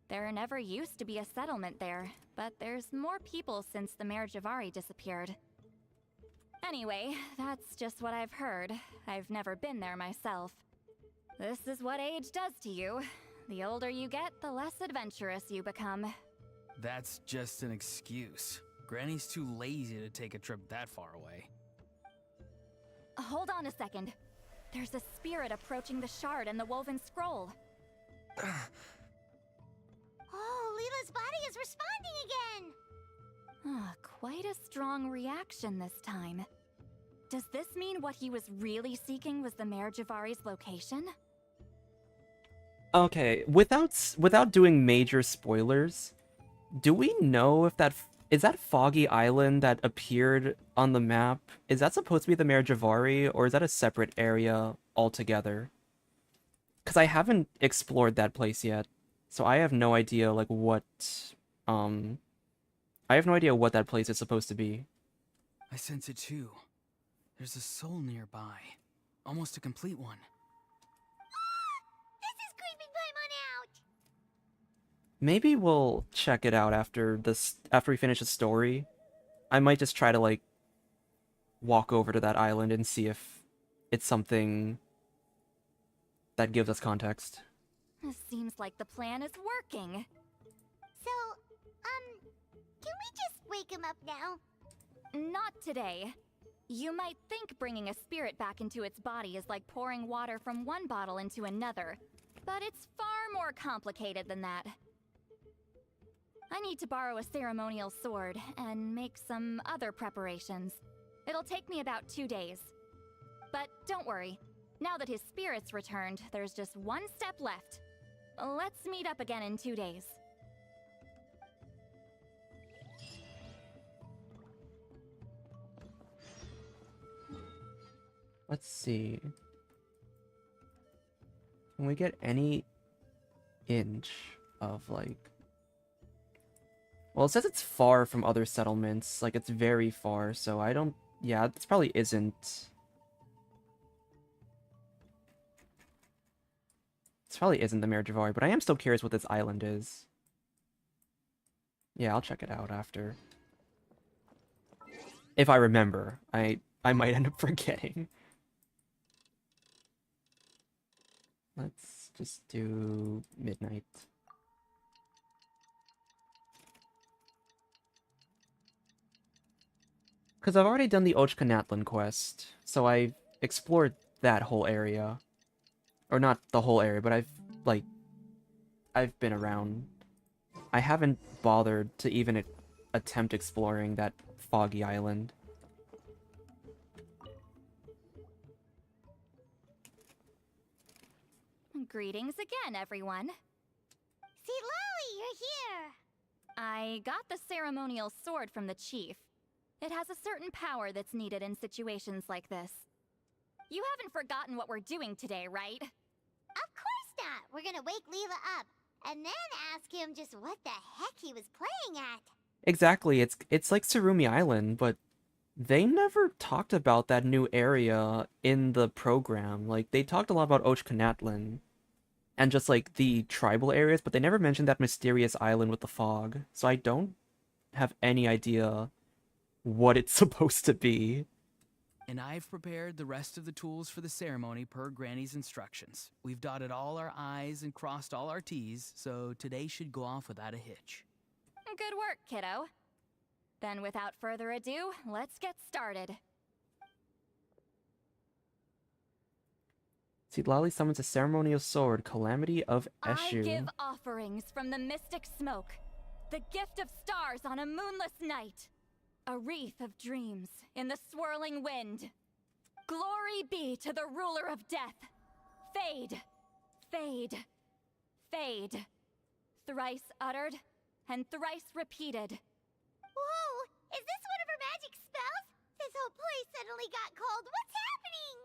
There never used to be a settlement there, but there's more people since the Marriage of Ari disappeared. Anyway, that's just what I've heard. I've never been there myself. This is what age does to you. The older you get, the less adventurous you become. That's just an excuse. Granny's too lazy to take a trip that far away. Hold on a second. There's a spirit approaching the shard and the woven scroll. Oh, Leela's body is responding again! Quite a strong reaction this time. Does this mean what he was really seeking was the Marriage of Ari's location? Okay, without doing major spoilers, do we know if is that foggy island that appeared on the map? Is that supposed to be the Marriage of Ari, or is that a separate area altogether? Because I haven't explored that place yet, so I have no idea like what I have no idea what that place is supposed to be. I sense it too. There's a soul nearby. Almost a complete one. This is creeping Paimon out! Maybe we'll check it out after we finish the story. I might just try to like walk over to that island and see if it's something that gives us context. This seems like the plan is working. So, can we just wake him up now? Not today. You might think bringing a spirit back into its body is like pouring water from one bottle into another, but it's far more complicated than that. I need to borrow a ceremonial sword and make some other preparations. It'll take me about 2 days. But don't worry, now that his spirit's returned, there's just one step left. Let's meet up again in 2 days. Let's see. Can we get any inch of like... Well, it says it's far from other settlements. Like, it's very far, so I don't... Yeah, this probably isn't... This probably isn't the Marriage of Ari, but I am still curious what this island is. Yeah, I'll check it out after. If I remember. I might end up forgetting. Let's just do midnight. Because I've already done the Ochka Natlan quest, so I've explored that whole area. Or not the whole area, but I've been around. I haven't bothered to even attempt exploring that foggy island. Greetings again, everyone. Citlali, you're here! I got the ceremonial sword from the chief. It has a certain power that's needed in situations like this. You haven't forgotten what we're doing today, right? we're gonna wake Leela up, and then ask him just what the heck he was playing at. Exactly, it's like Surumi Island, but they never talked about that new area in the program. Like, they talked a lot about Natlan and just like the tribal areas, but they never mentioned that mysterious island with the fog. So I don't have any idea what it's supposed to be. And I've prepared the rest of the tools for the ceremony per Granny's instructions. We've dotted all our I's and crossed all our T's, so today should go off without a hitch. Good work, kiddo. Then without further ado, let's get started. Citlali summons a ceremonial sword, Calamity of Eshu. I give offerings from the mystic smoke, the gift of stars on a moonless night, a wreath of dreams in the swirling wind. Glory be to the ruler of death. Fade, fade, fade. Thrice uttered and thrice repeated. Whoa! Is this one of her magic spells? This whole place suddenly got cold. What's happening?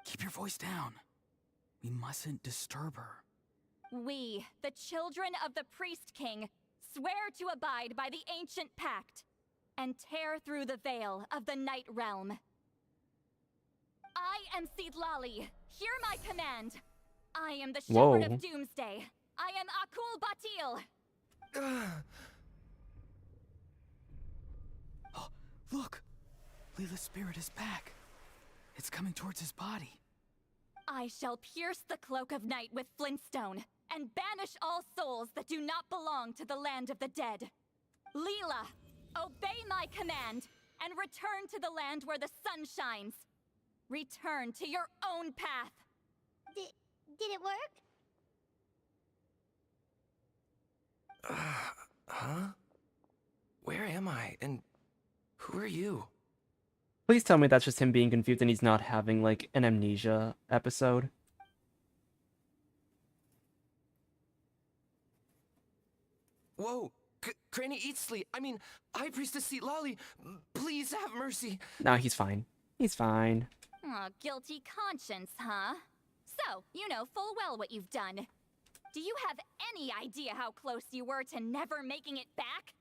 Keep your voice down. We mustn't disturb her. We, the children of the Priest King, swear to abide by the ancient pact and tear through the veil of the Night Realm. I am Citlali. Hear my command. I am the Shepherd Whoa. of Doomsday. I am Akul Batil. Oh, look! Leela's spirit is back. It's coming towards his body. I shall pierce the cloak of night with flintstone and banish all souls that do not belong to the land of the dead. Leela, obey my command and return to the land where the sun shines. Return to your own path. Did it work? Huh? Where am I? And who are you? Please tell me that's just him being confused and he's not having, like, an amnesia episode. Whoa! Granny Eatsley! I mean, High Priestess Citlali! Please have mercy! Nah, he's fine. He's fine. Oh, guilty conscience, huh? So, you know full well what you've done. Do you have any idea how close you were to never making it back?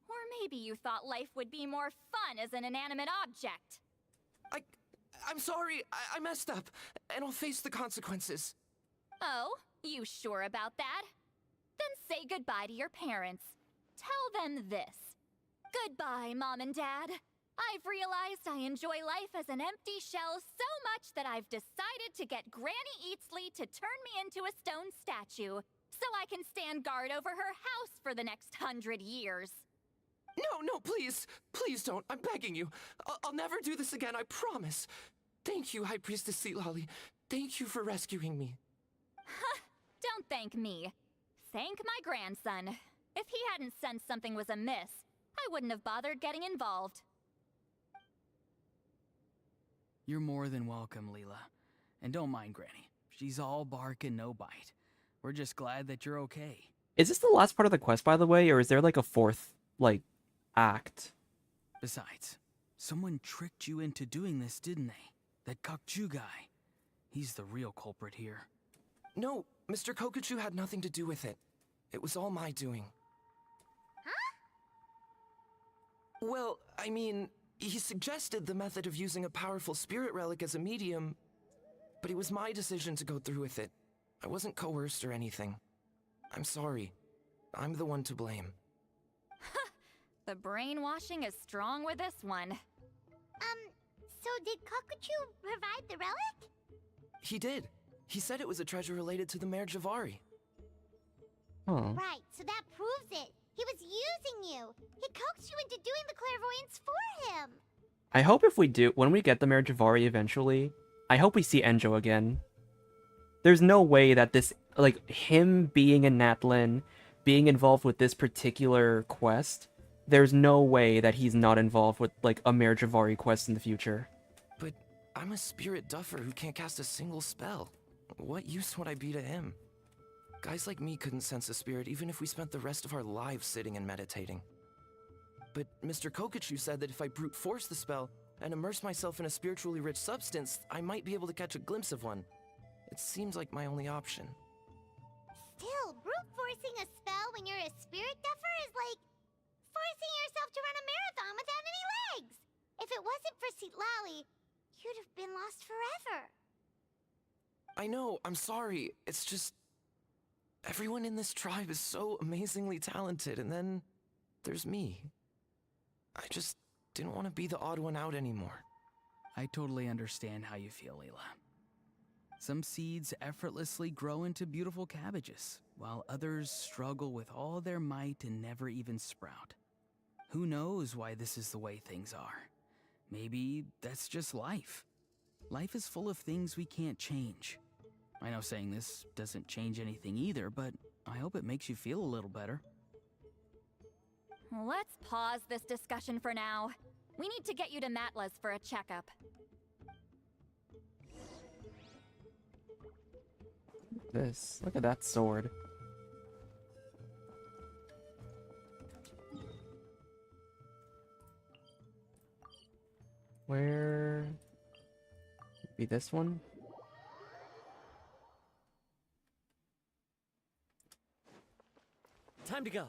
Or maybe you thought life would be more fun as an inanimate object. I'm sorry, I messed up, and I'll face the consequences. Oh, you sure about that? Then say goodbye to your parents. Tell them this. Goodbye, Mom and Dad. I've realized I enjoy life as an empty shell so much that I've decided to get Granny Eatsley to turn me into a stone statue, so I can stand guard over her house for the next 100 years. No, please! Please don't, I'm begging you. I'll never do this again, I promise. Thank you, High Priestess Citlali. Thank you for rescuing me. Don't thank me. Thank my grandson. If he hadn't sensed something was amiss, I wouldn't have bothered getting involved. You're more than welcome, Leela. And don't mind Granny. She's all bark and no bite. We're just glad that you're okay. Is this the last part of the quest, by the way, or is there, like, a fourth, like, act? Besides, someone tricked you into doing this, didn't they? That Gokju guy. He's the real culprit here. No, Mr. Kokuchu had nothing to do with it. It was all my doing. Huh? Well, I mean, he suggested the method of using a powerful spirit relic as a medium, but it was my decision to go through with it. I wasn't coerced or anything. I'm sorry. I'm the one to blame. The brainwashing is strong with this one. So did Kokuchu provide the relic? He did. He said it was a treasure related to the Mare Javari. Oh. Right, so that proves it. He was using you. He coaxed you into doing the clairvoyance for him. I hope if we do, when we get the Mare Javari eventually, I hope we see Enjo again. There's no way that this, like, him being in Natlan, being involved with this particular quest, there's no way that he's not involved with, like, a Mare Javari quest in the future. But I'm a spirit duffer who can't cast a single spell. What use would I be to him? Guys like me couldn't sense a spirit even if we spent the rest of our lives sitting and meditating. But Mr. Kokuchu said that if I brute force the spell and immerse myself in a spiritually rich substance, I might be able to catch a glimpse of one. It seems like my only option. Still, brute forcing a spell when you're a spirit duffer is like forcing yourself to run a marathon without any legs. If it wasn't for Citlali, you'd have been lost forever. I know, I'm sorry. It's just... everyone in this tribe is so amazingly talented, and then there's me. I just didn't want to be the odd one out anymore. I totally understand how you feel, Leela. Some seeds effortlessly grow into beautiful cabbages, while others struggle with all their might and never even sprout. Who knows why this is the way things are? Maybe that's just life. Life is full of things we can't change. I know saying this doesn't change anything either, but I hope it makes you feel a little better. Let's pause this discussion for now. We need to get you to Matla's for a checkup. This. Look at that sword. Where... be this one? Time to go.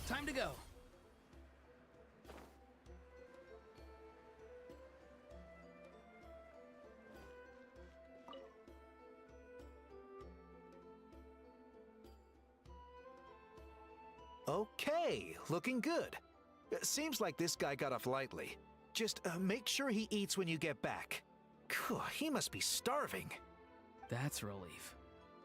Time to go. Okay, looking good. Seems like this guy got off lightly. Just make sure he eats when you get back. He must be starving. That's a relief.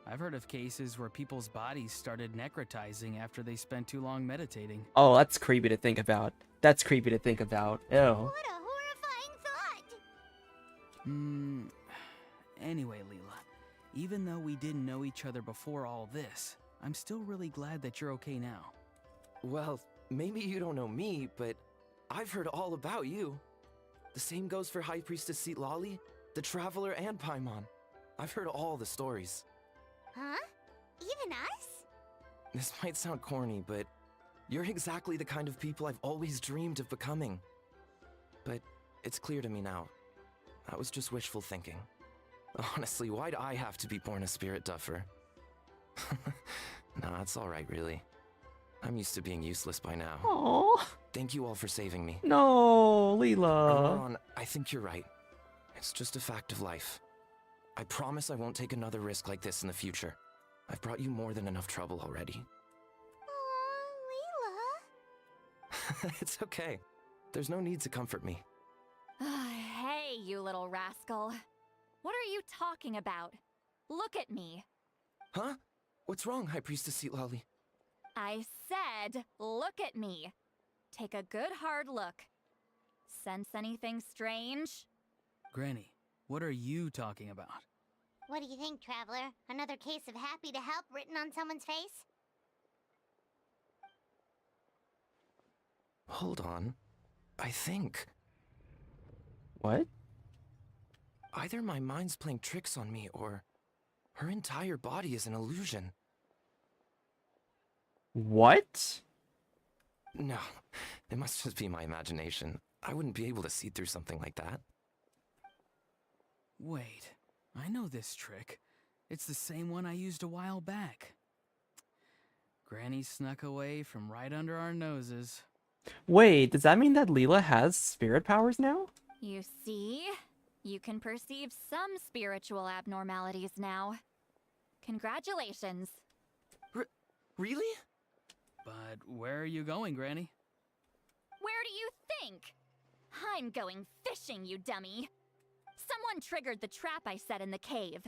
I've heard of cases where people's bodies started necrotizing after they spent too long meditating. Oh, that's creepy to think about. That's creepy to think about. Ew. What a horrifying thought! Anyway, Leela, even though we didn't know each other before all this, I'm still really glad that you're okay now. Well, maybe you don't know me, but I've heard all about you. The same goes for High Priestess Citlali, the Traveler, and Paimon. I've heard all the stories. Huh? Even us? This might sound corny, but you're exactly the kind of people I've always dreamed of becoming. But it's clear to me now. That was just wishful thinking. Honestly, why'd I have to be born a spirit duffer? Nah, it's alright, really. I'm used to being useless by now. Oh Thank you all for saving me. no, Leela. Ororon, I think you're right. It's just a fact of life. I promise I won't take another risk like this in the future. I've brought you more than enough trouble already. Aw, Leela. It's okay. There's no need to comfort me. Hey, you little rascal. What are you talking about? Look at me. Huh? What's wrong, High Priestess Citlali? I said, look at me. Take a good hard look. Sense anything strange? Granny, what are you talking about? What do you think, Traveler? Another case of happy to help written on someone's face? Hold on. I think What? either my mind's playing tricks on me or her entire body is an illusion. What? No, it must just be my imagination. I wouldn't be able to see through something like that. Wait, I know this trick. It's the same one I used a while back. Granny snuck away from right under our noses. Wait, does that mean that Leela has spirit powers now? You see? You can perceive some spiritual abnormalities now. Congratulations. Really? But where are you going, Granny? Where do you think? I'm going fishing, you dummy. Someone triggered the trap I set in the cave.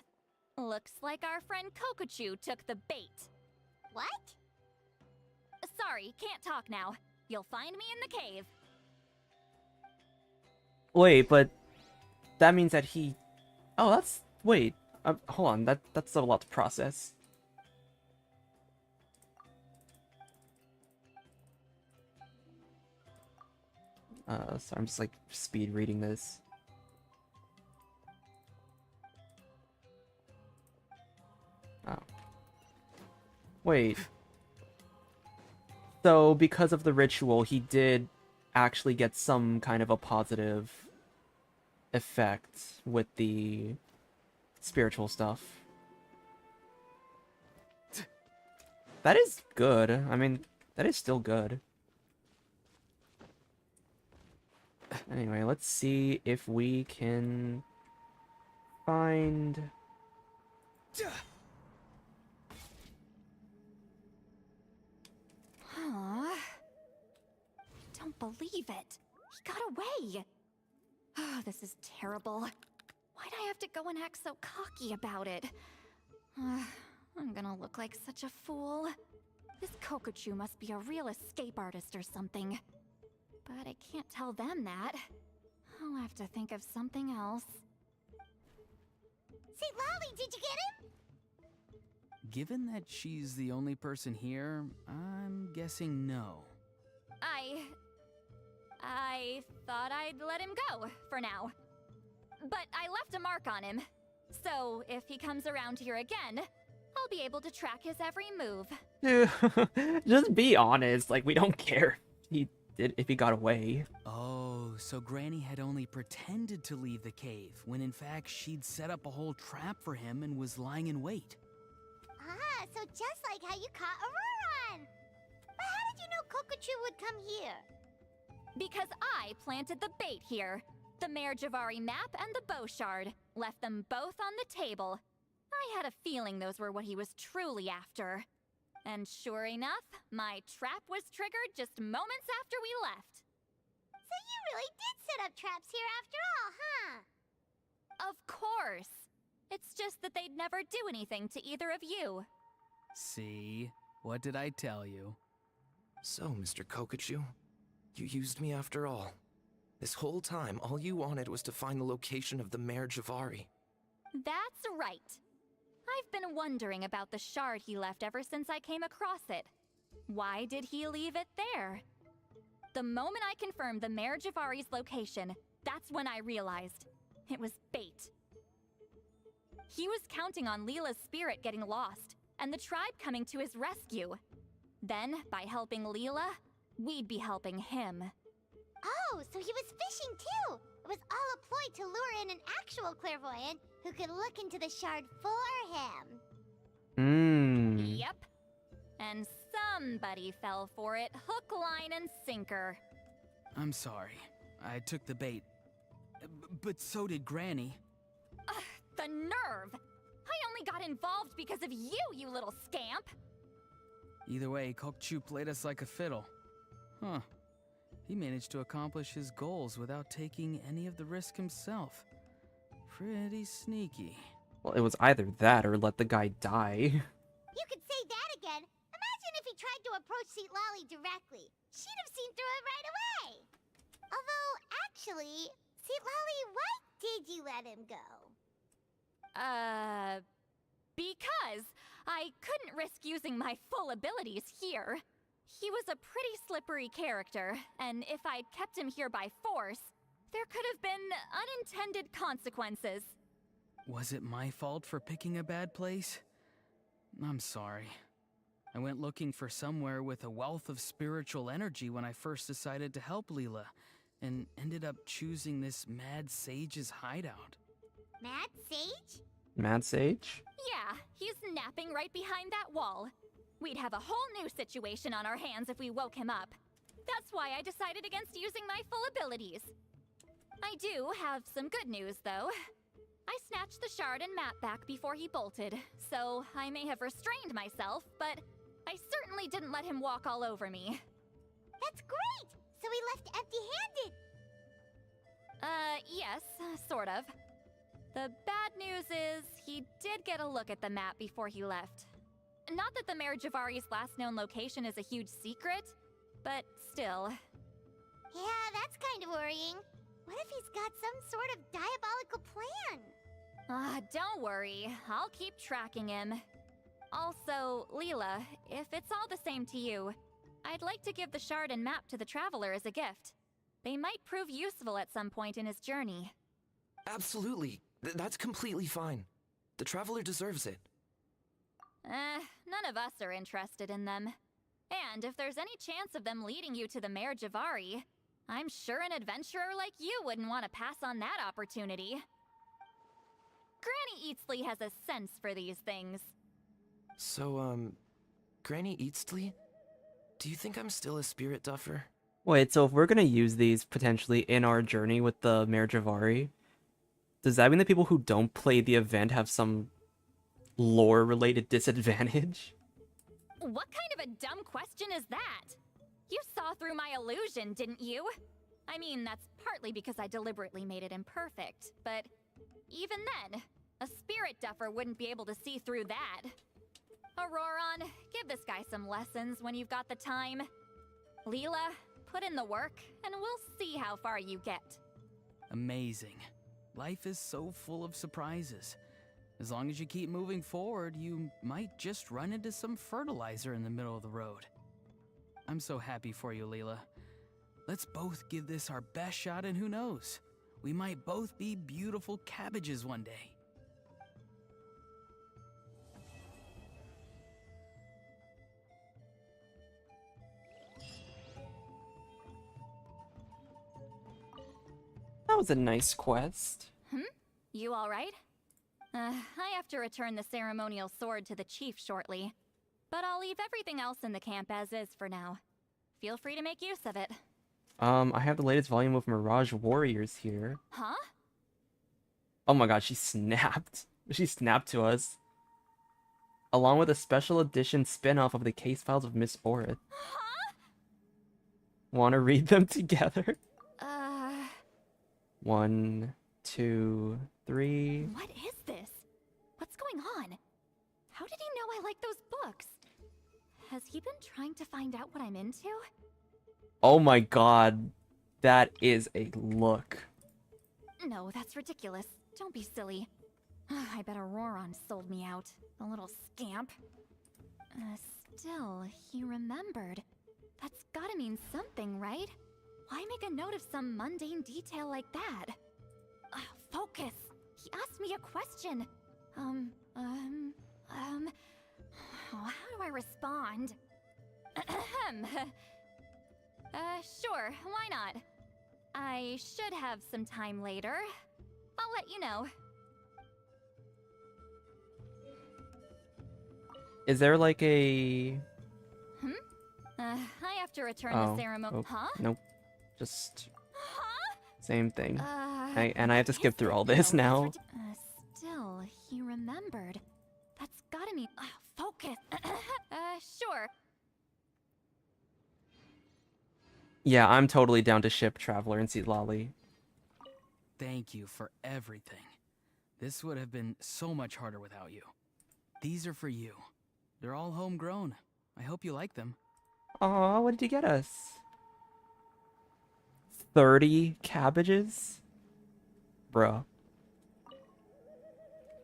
Looks like our friend Kokochu took the bait. What? Sorry, can't talk now. You'll find me in the cave. Wait, but that means that he... Oh, that's... Wait. Hold on. That's a lot to process. So I'm just like speed reading this. Oh. Wait. So because of the ritual, he did actually get some kind of a positive effect with the spiritual stuff. That is good. I mean, that is still good. Anyway, let's see if we can find... Huh? Don't believe it. He got away. Oh, this is terrible. Why'd I have to go and act so cocky about it? I'm gonna look like such a fool. This Kokochu must be a real escape artist or something. But I can't tell them that. I'll have to think of something else. Citlali, did you get him? Given that she's the only person here, I'm guessing no. I thought I'd let him go, for now. But I left a mark on him. So, if he comes around here again, I'll be able to track his every move. Just be honest, like, we don't care if he got away. Oh, so Granny had only pretended to leave the cave, when in fact she'd set up a whole trap for him and was lying in wait. Ah, so just like how you caught Ororon. But how did you know Kokochu would come here? Because I planted the bait here. The Mare Javari map and the bow shard. Left them both on the table. I had a feeling those were what he was truly after. And sure enough, my trap was triggered just moments after we left. So you really did set up traps here after all, huh? Of course. It's just that they'd never do anything to either of you. See? What did I tell you? So, Mr. Kokochu, you used me after all. This whole time, all you wanted was to find the location of the Mare Javari. That's right. I've been wondering about the shard he left ever since I came across it. Why did he leave it there? The moment I confirmed the Mare Javari's location, that's when I realized it was bait. He was counting on Leela's spirit getting lost, and the tribe coming to his rescue. Then, by helping Leela, we'd be helping him. Oh, so he was fishing too! It was all a ploy to lure in an actual clairvoyant who could look into the shard for him. Yep. And somebody fell for it, hook, line, and sinker. I'm sorry. I took the bait. But so did Granny. Ugh, the nerve! I only got involved because of you, you little scamp! Either way, Kokchu played us like a fiddle. Huh. He managed to accomplish his goals without taking any of the risk himself. Pretty sneaky. Well, it was either that or let the guy die. You could say that again. Imagine if he tried to approach Citlali directly. She'd have seen through it right away. Although, actually, Citlali, why did you let him go? Because I couldn't risk using my full abilities here. He was a pretty slippery character, and if I'd kept him here by force, there could have been unintended consequences. Was it my fault for picking a bad place? I'm sorry. I went looking for somewhere with a wealth of spiritual energy when I first decided to help Leela, and ended up choosing this Mad Sage's hideout. Mad Sage? Mad Sage? Yeah, he's napping right behind that wall. We'd have a whole new situation on our hands if we woke him up. That's why I decided against using my full abilities. I do have some good news, though. I snatched the shard and map back before he bolted, so I may have restrained myself, but I certainly didn't let him walk all over me. That's great! So he left empty-handed! Yes, sort of. The bad news is, he did get a look at the map before he left. Not that the Mare Javari's last known location is a huge secret, but still. Yeah, that's kind of worrying. What if he's got some sort of diabolical plan? Don't worry. I'll keep tracking him. Also, Leela, if it's all the same to you, I'd like to give the shard and map to the Traveler as a gift. They might prove useful at some point in his journey. Absolutely. That's completely fine. The Traveler deserves it. None of us are interested in them. And if there's any chance of them leading you to the Mare Javari, I'm sure an adventurer like you wouldn't want to pass on that opportunity. Granny Eatsley has a sense for these things. So, Granny Eatsley? Do you think I'm still a spirit duffer? Wait, so if we're gonna use these potentially in our journey with the Mayor Javari, does that mean that people who don't play the event have some lore-related disadvantage? What kind of a dumb question is that? You saw through my illusion, didn't you? I mean, that's partly because I deliberately made it imperfect, but even then, a spirit duffer wouldn't be able to see through that. Ororon, give this guy some lessons when you've got the time. Leela, put in the work, and we'll see how far you get. Amazing. Life is so full of surprises. As long as you keep moving forward, you might just run into some fertilizer in the middle of the road. I'm so happy for you, Leela. Let's both give this our best shot, and who knows? We might both be beautiful cabbages one day. That was a nice quest. You alright? I have to return the ceremonial sword to the chief shortly. But I'll leave everything else in the camp as is for now. Feel free to make use of it. I have the latest volume of Mirage Warriors here. Huh? Oh my god, she snapped. She snapped to us. Along with a special edition spin-off of the case files of Miss Orith. Huh? Wanna read them together? 1, 2, 3. What is this? What's going on? How did he know I like those books? Has he been trying to find out what I'm into? Oh my god. That is a look. No, that's ridiculous. Don't be silly. I bet Ororon sold me out. The little scamp. Still, he remembered. That's gotta mean something, right? Why make a note of some mundane detail like that? Focus! He asked me a question. How do I respond? Sure, why not? I should have some time later. I'll let you know. Is there like a... I have to return Oh, the ceremony. oh, Huh? nope. Just Huh? same thing. And I have to skip through all this now. Still, he remembered. That's gotta mean. Focus. Sure. Yeah, I'm totally down to ship Traveler and Citlali. Thank you for everything. This would have been so much harder without you. These are for you. They're all homegrown. I hope you like them. Aw, what did you get us? 30 cabbages? Bruh.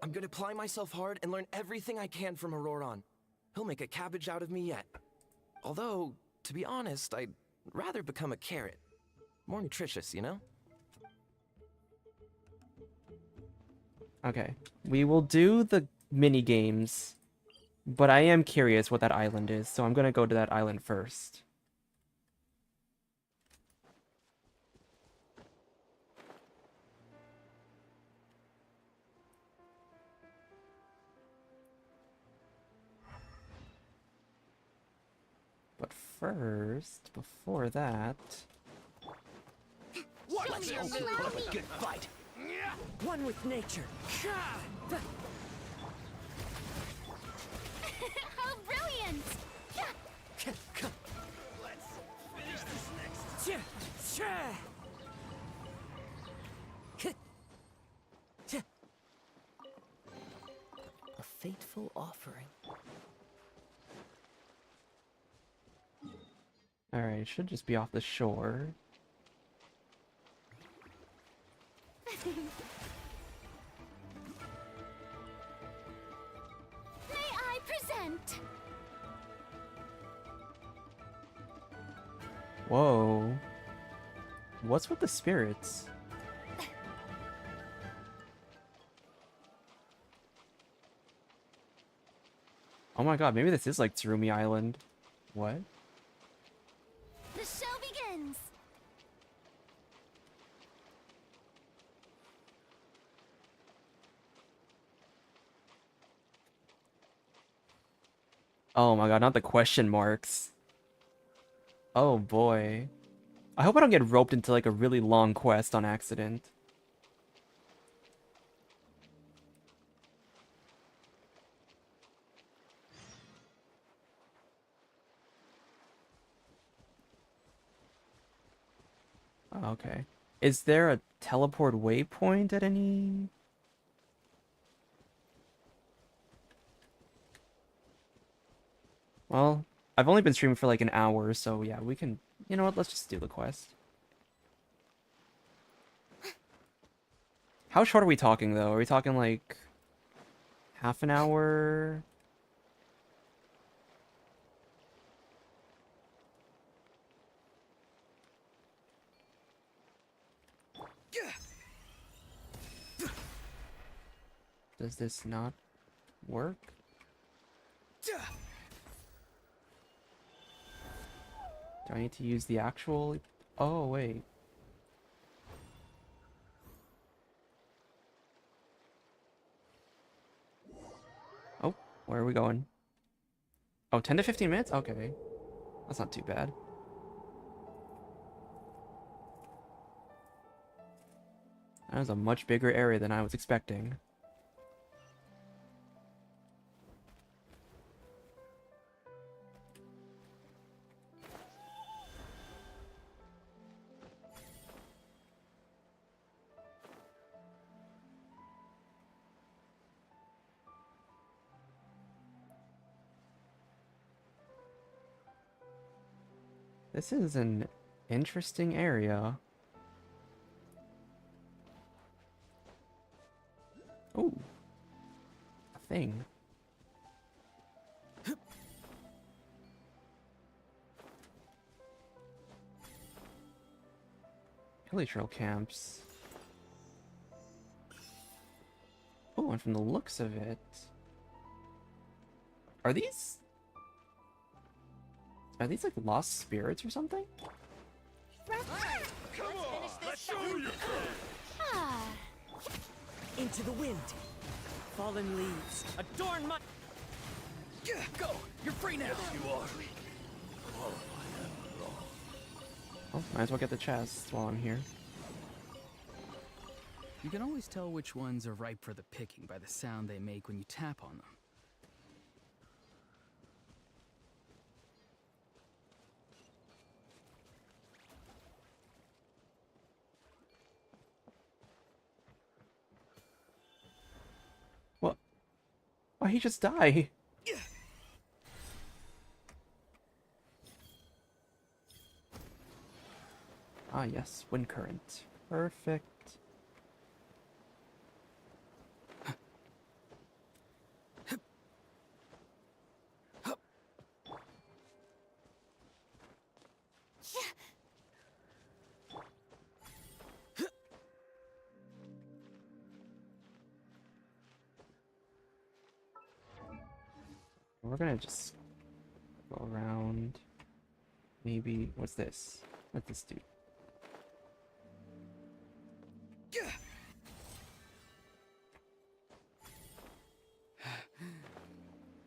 I'm gonna apply myself hard and learn everything I can from Ororon. He'll make a cabbage out of me yet. Although, to be honest, I'd rather become a carrot. More nutritious, you know? Okay. We will do the mini games, but I am curious what that island is, so I'm gonna go to that island first. But first, before that... Let's go put up a good fight. One with nature. How brilliant! Let's finish this next. A fateful offering. Alright, it should just be off the shore. May I present? Whoa. What's with the spirits? Oh my god, maybe this is like Tsurumi Island. What? The show begins. Oh my god, not the question marks. Oh boy. I hope I don't get roped into like a really long quest on accident. Oh, okay. Is there a teleport waypoint at any? Well, I've only been streaming for like an hour, so yeah, we can... You know what, let's just do the quest. How short are we talking, though? Are we talking like... half an hour? Does this not work? Do I need to use the actual... Oh, wait. Oh, where are we going? Oh, 10 to 15 minutes? Okay. That's not too bad. That was a much bigger area than I was expecting. This is an interesting area. Oh, a thing. Hilly trail camps. Oh, and from the looks of it, are these like lost spirits or something? Come on, let's show you. Into the wind. Fallen leaves. Adorn my... Go! You're free now! You are. Oh, might as well get the chest while I'm here. You can always tell which ones are ripe for the picking by the sound they make when you tap on them. What? Why'd he just die? Ah, yes, wind current. Perfect. We're gonna just go around. Maybe, what's this? What's this do?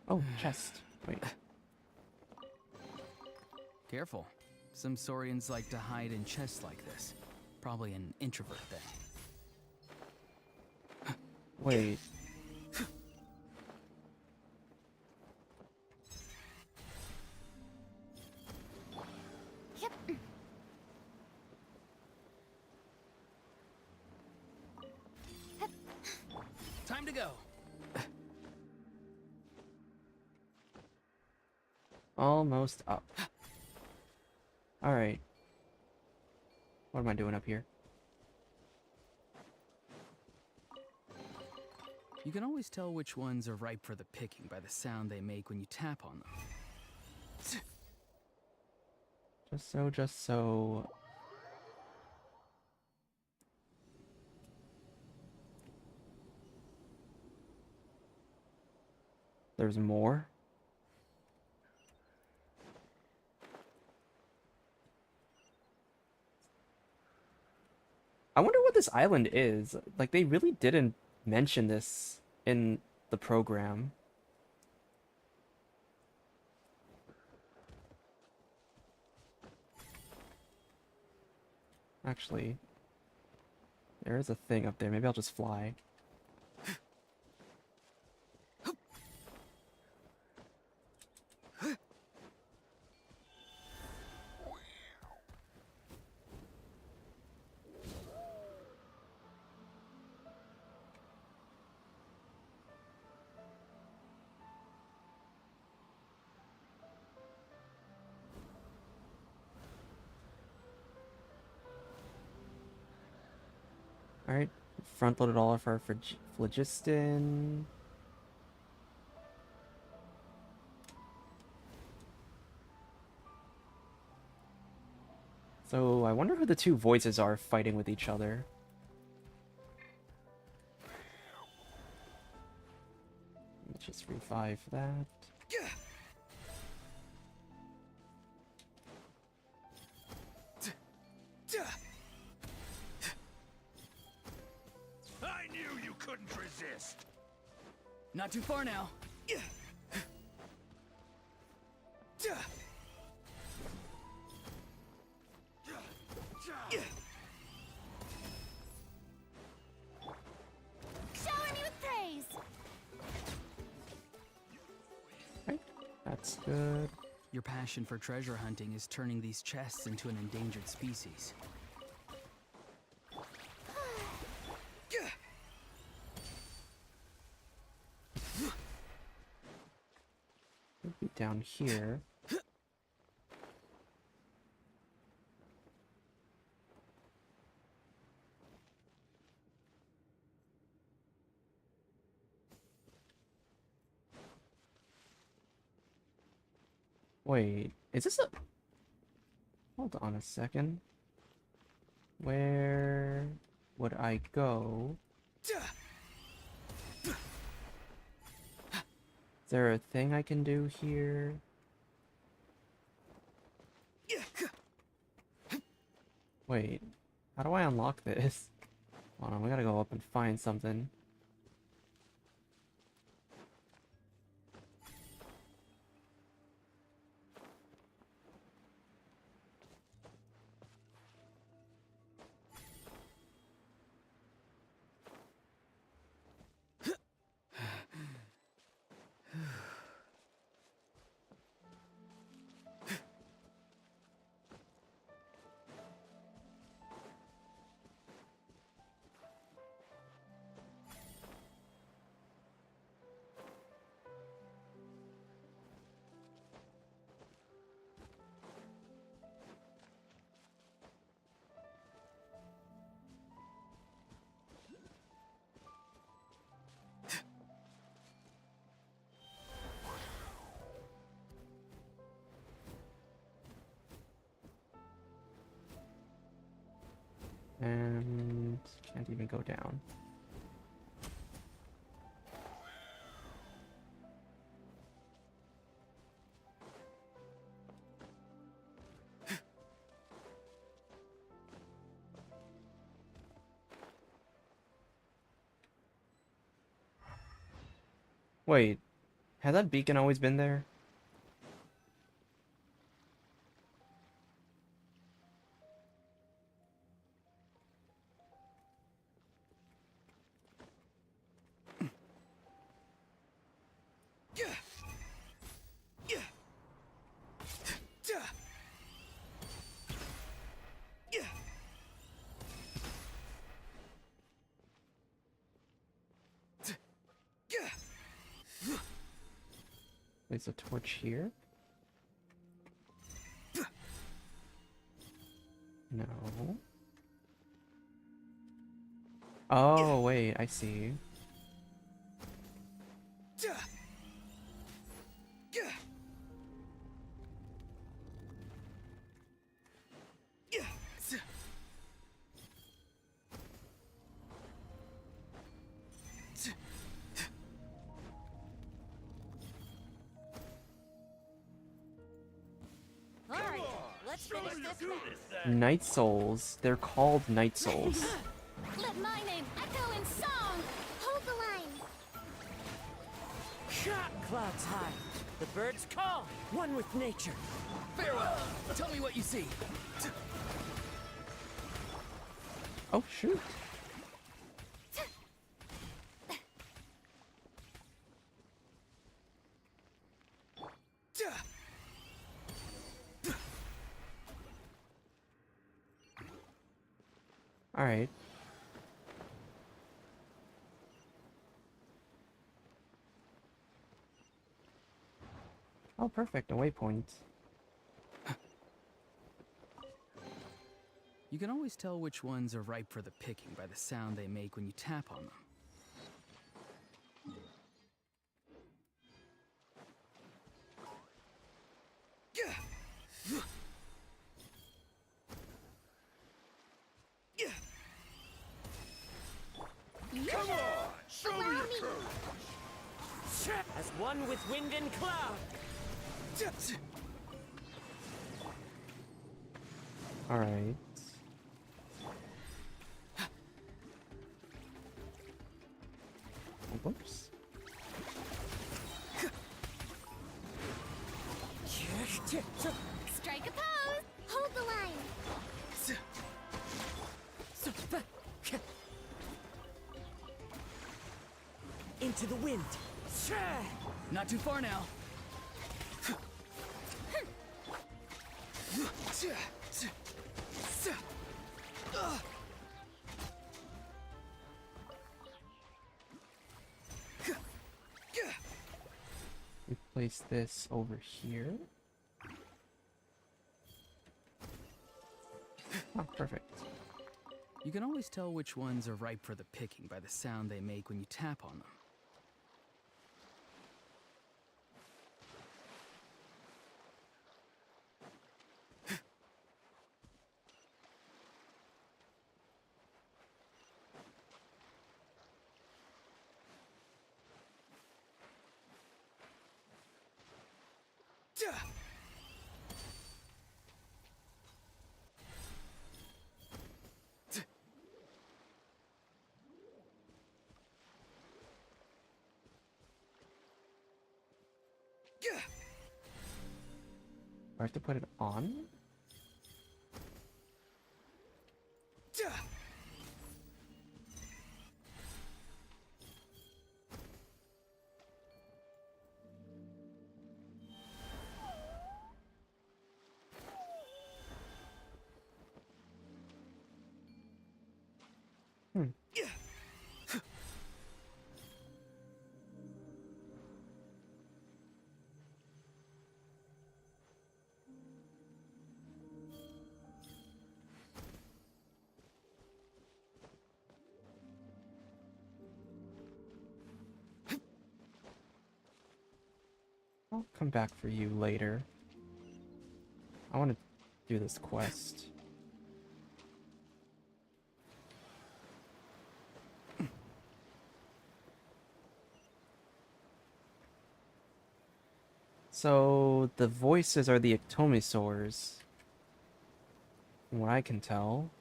Oh, chest. Wait. Careful. Some Saurians like to hide in chests like this. Probably an introvert thing. Wait. Time to go! Almost up. Alright. What am I doing up here? You can always tell which ones are ripe for the picking by the sound they make when you tap on them. Just so. There's more? I wonder what this island is. Like, they really didn't mention this in the program. Actually, there is a thing up there. Maybe I'll just fly. Alright, front loaded all of our phlogiston. So I wonder who the two voices are fighting with each other. Let's just revive that. I knew you couldn't resist. Not too far now. Shower me with praise. Right, that's good. Your passion for treasure hunting is turning these chests into an endangered species. It'll be down here. Wait, is this a... Hold on a second. Where would I go? Is there a thing I can do here? Wait, how do I unlock this? Hold on, we gotta go up and find something. And can't even go down. Wait, has that beacon always been there? There's a torch here? No. Oh, wait, I see. Alright, let's finish this round. Night souls. They're called night souls. Let my name echo in song! Hold the line! Shot clouds high. The birds call, one with nature. Farewell. Tell me what you see. Oh, shoot. Alright. Oh, perfect. A waypoint. You can always tell which ones are ripe for the picking by the sound they make when you tap on them. Come on! Show me Allow your me. courage! As one with wind and cloud. Alright. Whoops. Strike a pose. Hold the line. Into the wind. Not too far now. We place this over here. Oh, perfect. You can always tell which ones are ripe for the picking by the sound they make when you tap on them. Do I have to put it on? Hmm. I'll come back for you later. I want to do this quest. So, the voices are the Iktomi sores, from what I can tell.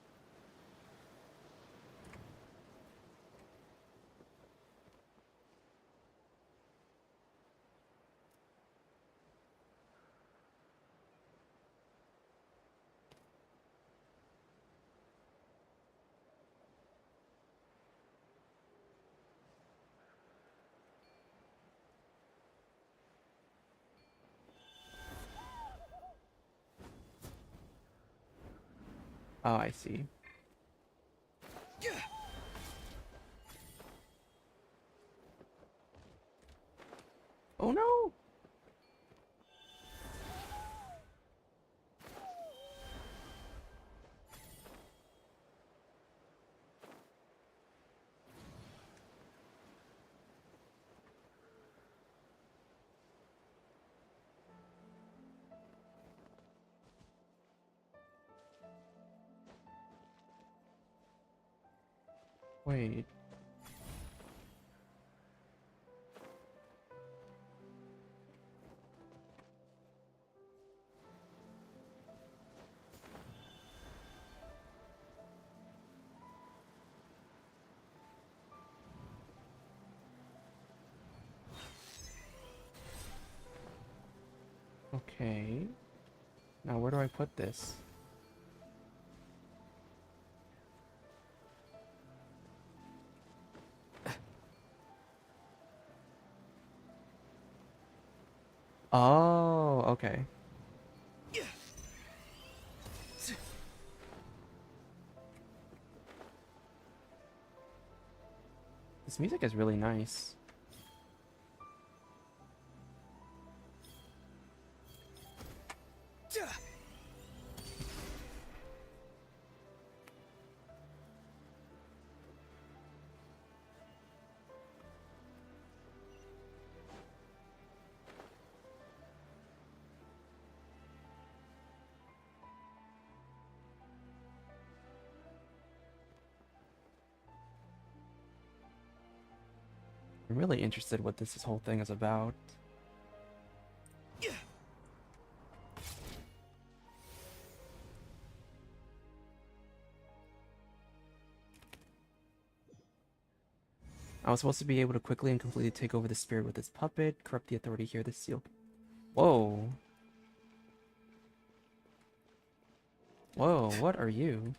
Oh, I see. Oh no! Wait. Okay. Now where do I put this? Oh, okay. This music is really nice. I'm really interested what this whole thing is about. I was supposed to be able to quickly and completely take over the spirit with this puppet, corrupt the authority here, the seal. Whoa. Whoa, what are you?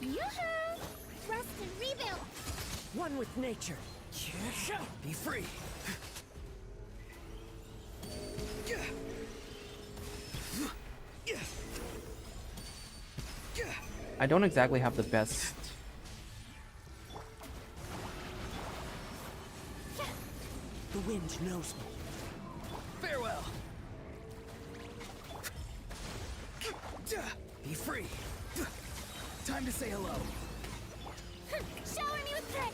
Yoo-hoo! Rest and rebuild! One with nature. Be free. I don't exactly have the best. The wind knows me. Farewell. Be free. Time to say hello. Shower me with praise!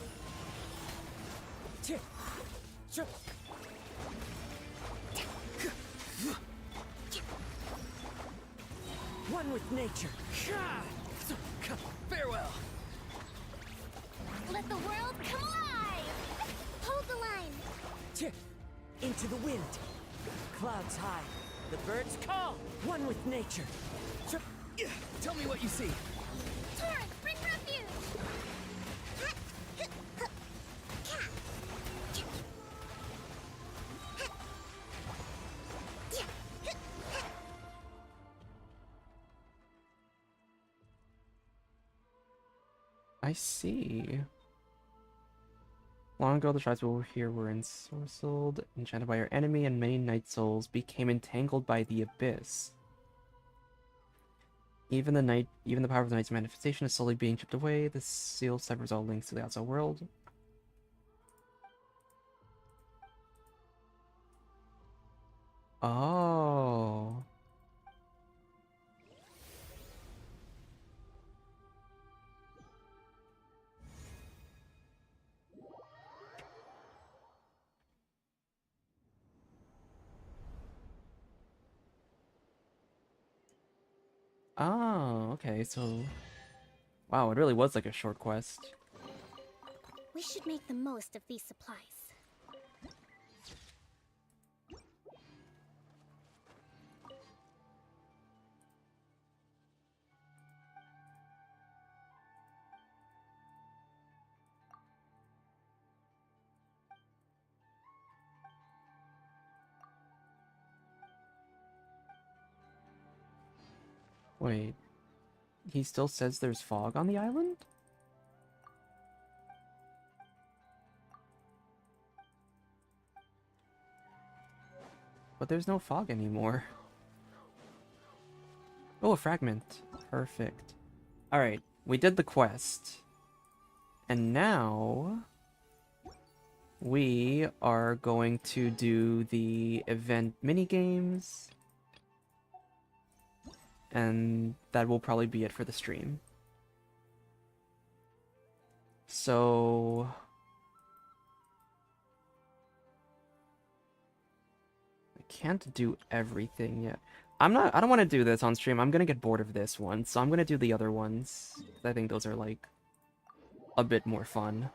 One with nature. Farewell. Let the world come alive! Hold the line! Into the wind. Clouds high. The birds call. One with nature. Tell me what you see. Torrent, bring refuge! I see. Long ago, the tribes here were ensorcelled, enchanted by our enemy, and many night souls became entangled by the abyss. Even the power of the night's manifestation is slowly being chipped away. The seal severs all links to the outside world. Oh. Oh, okay, so... Wow, it really was like a short quest. We should make the most of these supplies. Wait. He still says there's fog on the island? But there's no fog anymore. Oh, a fragment. Perfect. Alright, we did the quest. And now... we are going to do the event minigames. And that will probably be it for the stream. So... I can't do everything yet. I don't want to do this on stream. I'm gonna get bored of this one, so I'm gonna do the other ones. I think those are, like, a bit more fun.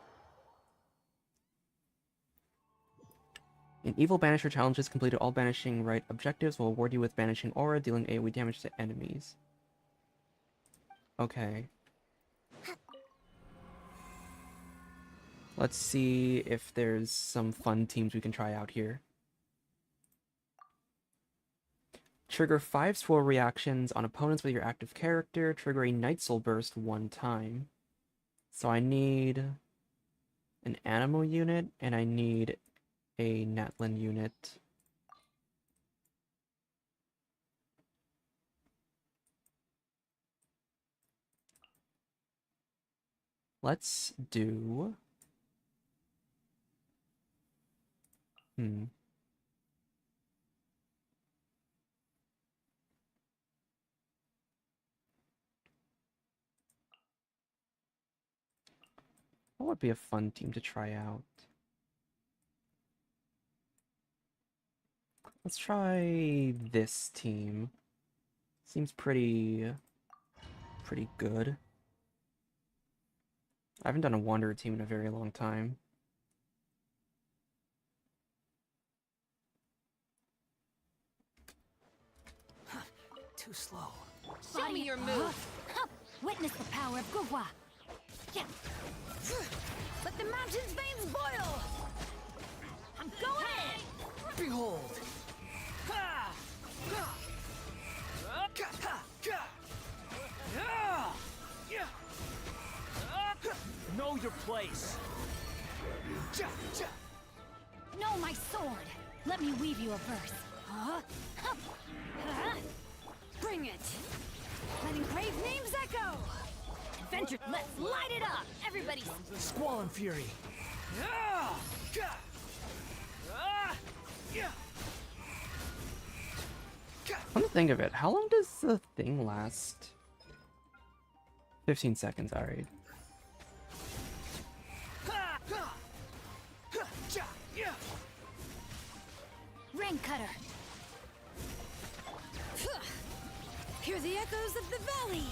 In Evil Banisher challenges, completed all Banishing Rite objectives will award you with Banishing Aura, dealing AoE damage to enemies. Okay. Let's see if there's some fun teams we can try out here. Trigger 5 swirl reactions on opponents with your active character. Trigger a Night Soul burst 1 time. So I need an animal unit, and I need a Natlan unit. Let's do... What would be a fun team to try out? Let's try this team. Seems pretty good. I haven't done a Wanderer team in a very long time. Too slow. Show me your move. Witness the power of Gugwa. Yeah. Let the mountain's veins boil. I'm going in. Behold! Know your place. Know my sword. Let me weave you a verse. Bring it. Let engraved names echo. Adventure, let's light it up. Everybody. Squall and fury. Come to think of it, how long does the thing last? 15 seconds, alright. Rain cutter. Hear the echoes of the valley.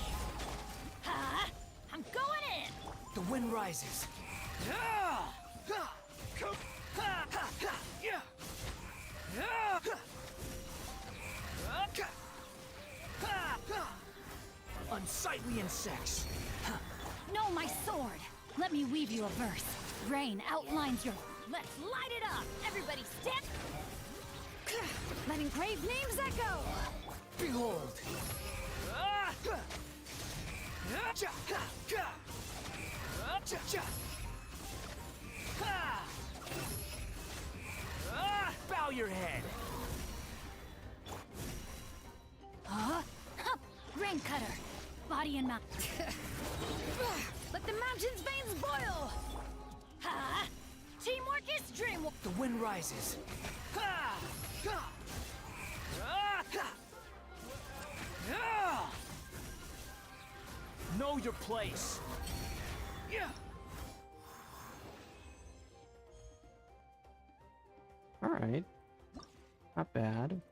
I'm going in. The wind rises. Unsightly insects. Know my sword. Let me weave you a verse. Rain outlines your... Let's light it up. Everybody stand. Let engraved names echo. Behold. Bow your head. Rain cutter. Body and mouth. Let the mountain's veins boil. Teamwork is dream. The wind rises. Know your place. Alright. Not bad.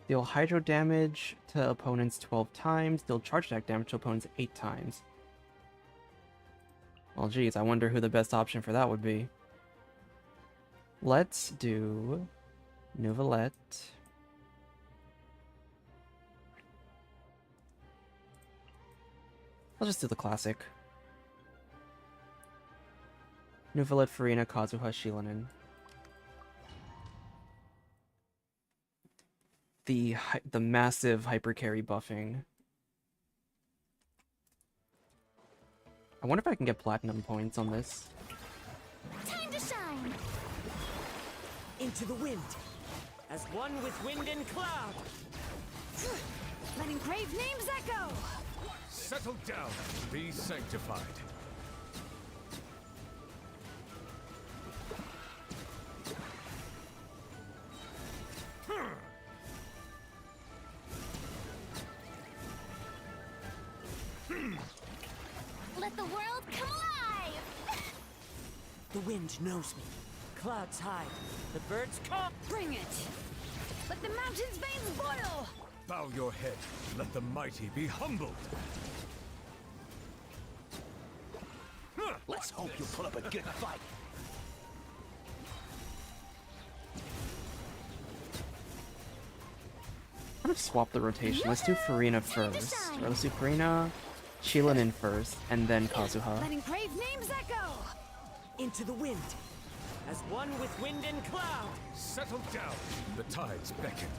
Deal hydro damage to opponents 12 times. Deal charge attack damage to opponents 8 times. Well, geez, I wonder who the best option for that would be. Let's do Nouvellette. I'll just do the classic. Nouvellette, Farina, Kazuha, Shilanen. The massive hyper carry buffing. I wonder if I can get platinum points on this. Time to shine. Into the wind. As one with wind and cloud. Let engraved names echo. Settle down. Be sanctified. Let the world come alive. The wind knows me. Clouds high. The birds call. Bring it. Let the mountain's veins boil. Bow your head. Let the mighty be humbled. Let's hope you put up a good fight. I'm gonna swap the rotation. Let's do Farina first. Or let's do Farina, Shilanen first, and then Kazuha. Let engraved names echo. Into the wind. As one with wind and cloud. Settle down. The tides beckon.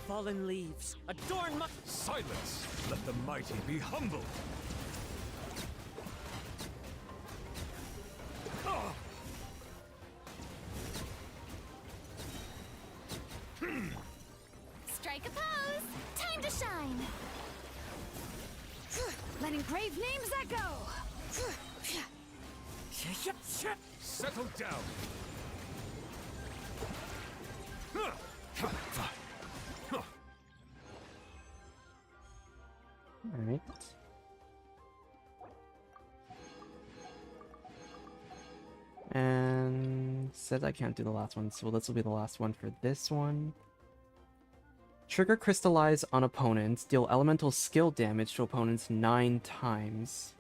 Fallen leaves, adorn my... Silence! Let the mighty be humble! Strike a pose! Time to shine! Letting grave names echo! Settle down! Alright. And said I can't do the last one, so this will be the last one for this one. Trigger crystallize on opponents, deal elemental skill damage to opponents 9 times.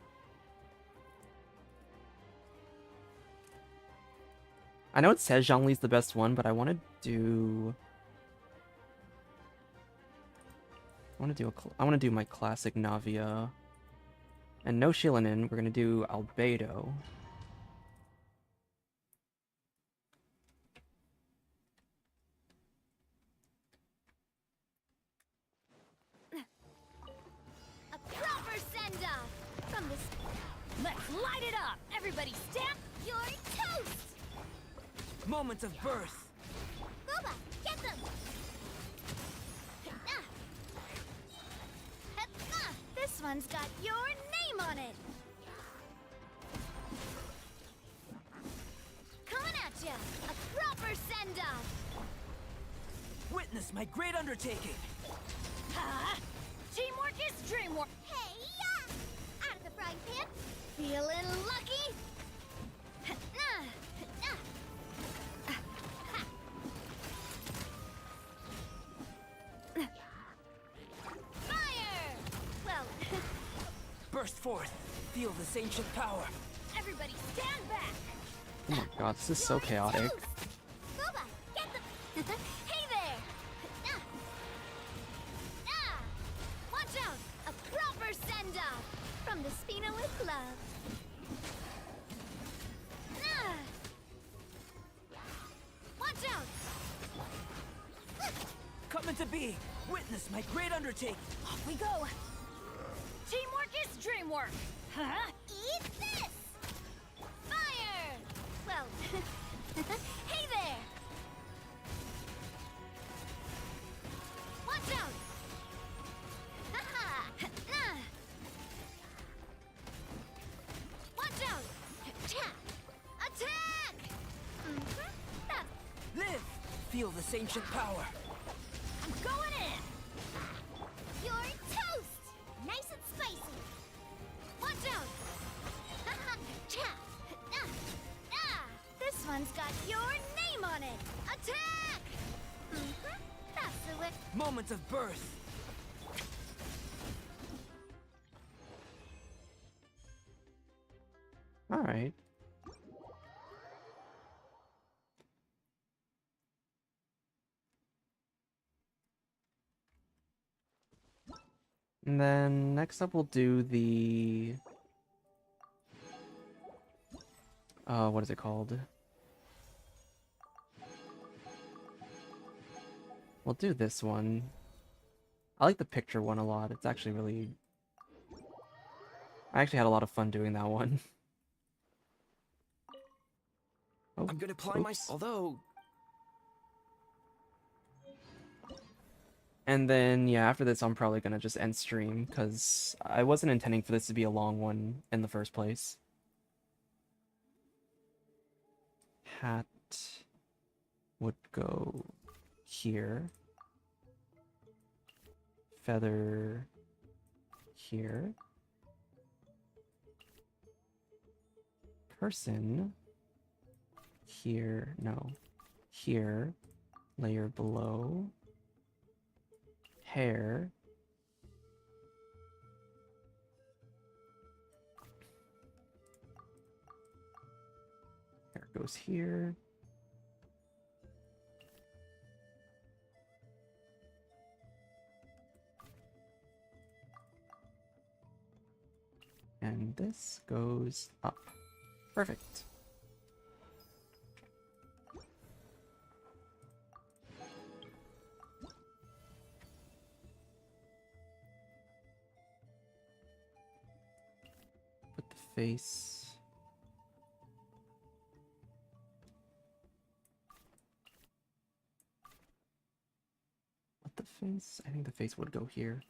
I know it says Zhongli's the best one, but I want to do my classic Navia. And no Shilinin, we're gonna do Albedo. A proper send-off from this. Let's light it up! Everybody stand! You're toast! Moments of birth. Booba, get them! This one's got your name on it! Coming at ya! A proper send-off! Witness my great undertaking. Ha! Teamwork is dreamwork! Hey, ya! Out of the frying pan! Feeling lucky? Fire! Well, Burst forth. Feel this ancient power. everybody stand back! Oh my god, this is so chaotic. Booba, get them! Hey there! Watch out! A proper send-off from the Spina with love. Watch out! Coming to be. Witness my great undertaking. Off we go! Teamwork is dreamwork! Huh? Eat this! Fire! Well, hey there! Watch out! Watch out! Attack! That's... Live. Feel this ancient power. I'm going in! You're toast! Nice and spicy! Watch out! This one's got your name on it! Attack! That's the way. Moments of birth. Alright. And then next up we'll do the... what is it called? We'll do this one. I like the picture one a lot. It's actually really... I actually had a lot of fun doing that one. Oh, I'm gonna apply my... oops. Although... And then, yeah, after this, I'm probably gonna just end stream, because I wasn't intending for this to be a long one in the first place. Hat would go here. Feather here. Person here, no, here, layer below. Hair. Hair goes here. And this goes up. Perfect. face. What the face? I think the face would go here.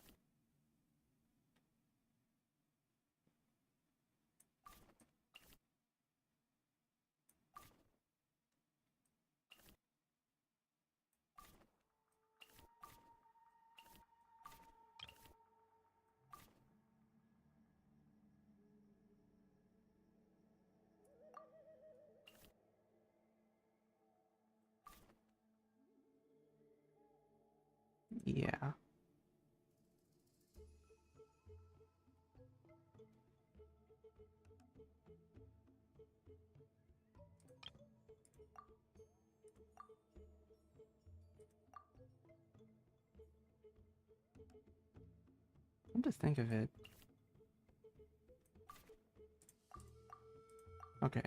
Yeah. Come to think of it. Okay.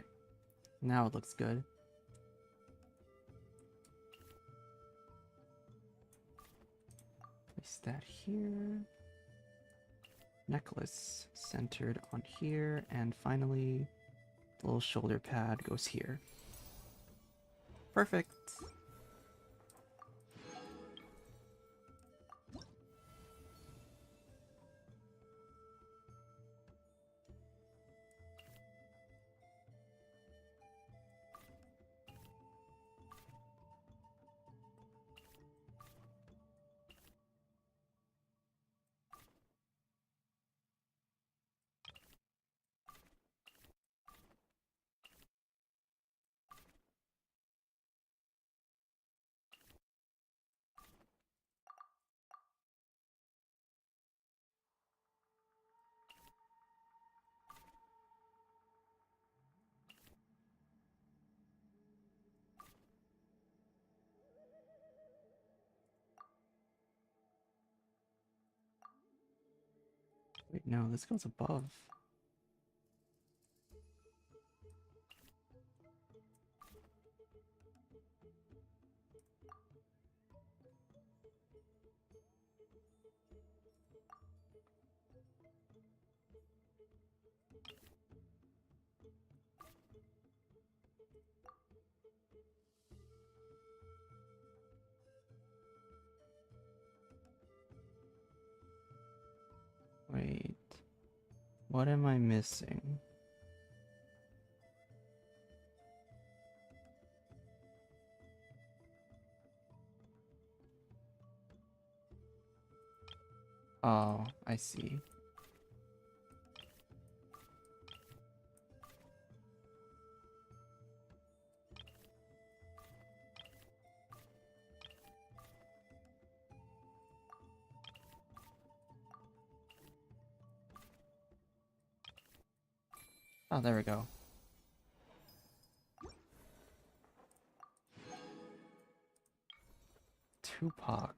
Now it looks good. Place that here. Necklace centered on here. And finally, the little shoulder pad goes here. Perfect. Wait, no, this goes above. Wait, what am I missing? Oh, I see. Oh, there we go. Tupac.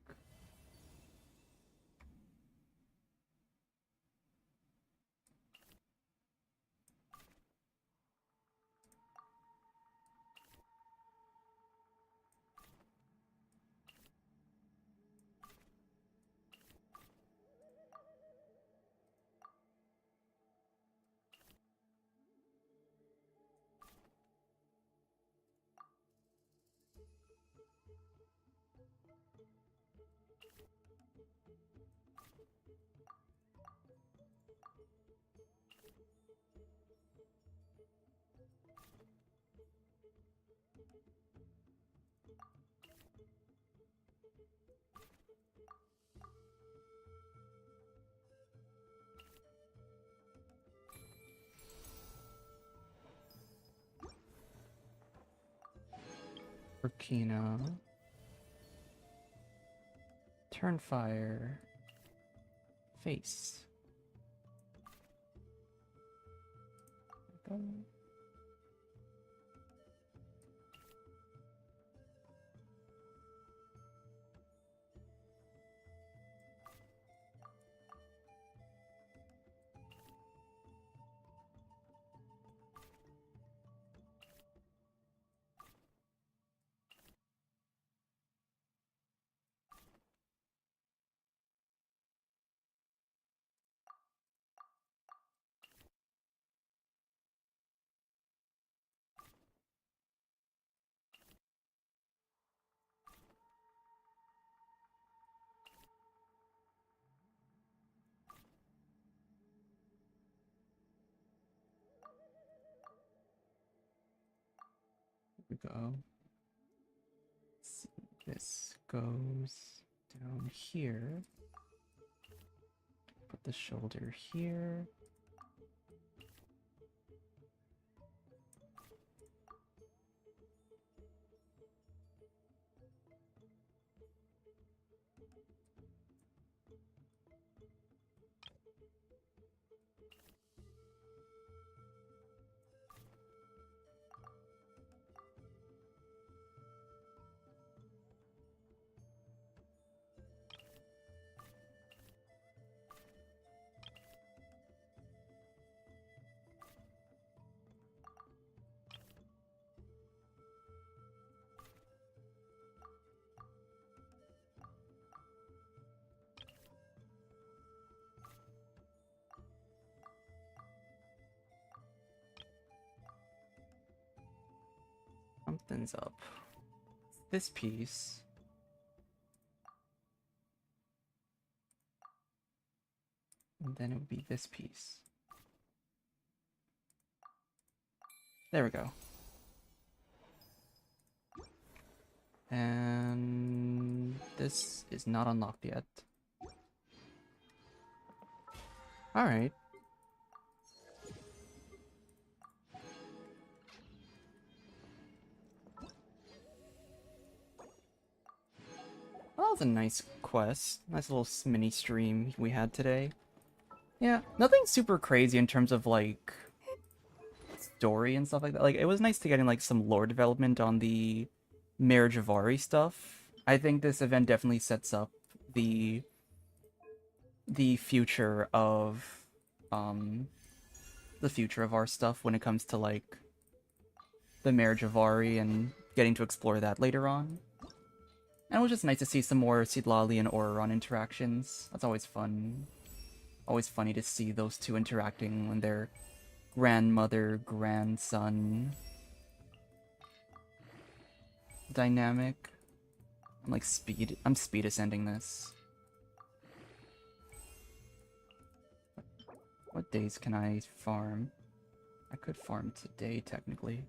Burkina. Turnfire. Face. we go. Let's see, this goes down here. Put the shoulder here. Something's up. This piece. And then it would be this piece. There we go. And this is not unlocked yet. Alright. Well, that was a nice quest. Nice little mini stream we had today. Yeah, nothing super crazy in terms of, like, story and stuff like that. Like, it was nice to get in, like, some lore development on the Marriage of Ari stuff. I think this event definitely sets up the future of, our stuff when it comes to, like, the Marriage of Ari and getting to explore that later on. And it was just nice to see some more Citlali and Ororon interactions. That's always fun. Always funny to see those two interacting when they're grandmother, grandson dynamic. I'm speed ascending this. What days can I farm? I could farm today, technically.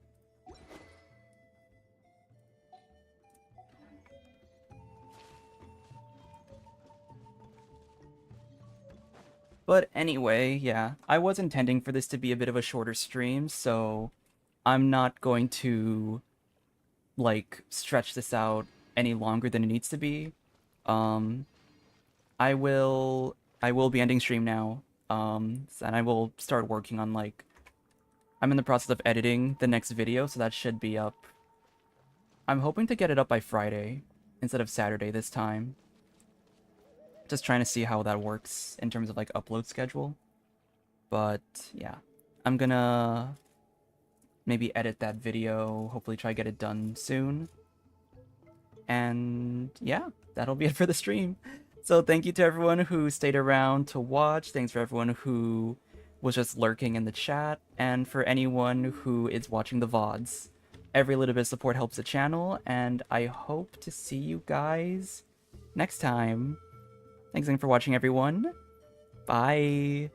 But anyway, yeah, I was intending for this to be a bit of a shorter stream, so I'm not going to, like, stretch this out any longer than it needs to be. I will be ending stream now, and I will start working on, like, I'm in the process of editing the next video, so that should be up. I'm hoping to get it up by Friday, instead of Saturday this time. Just trying to see how that works in terms of, like, upload schedule. But, yeah. I'm gonna maybe edit that video, hopefully try to get it done soon. And, yeah, that'll be it for the stream. So thank you to everyone who stayed around to watch. Thanks for everyone who was just lurking in the chat. And for anyone who is watching the VODs. Every little bit of support helps the channel, and I hope to see you guys next time. Thanks again for watching, everyone. Bye.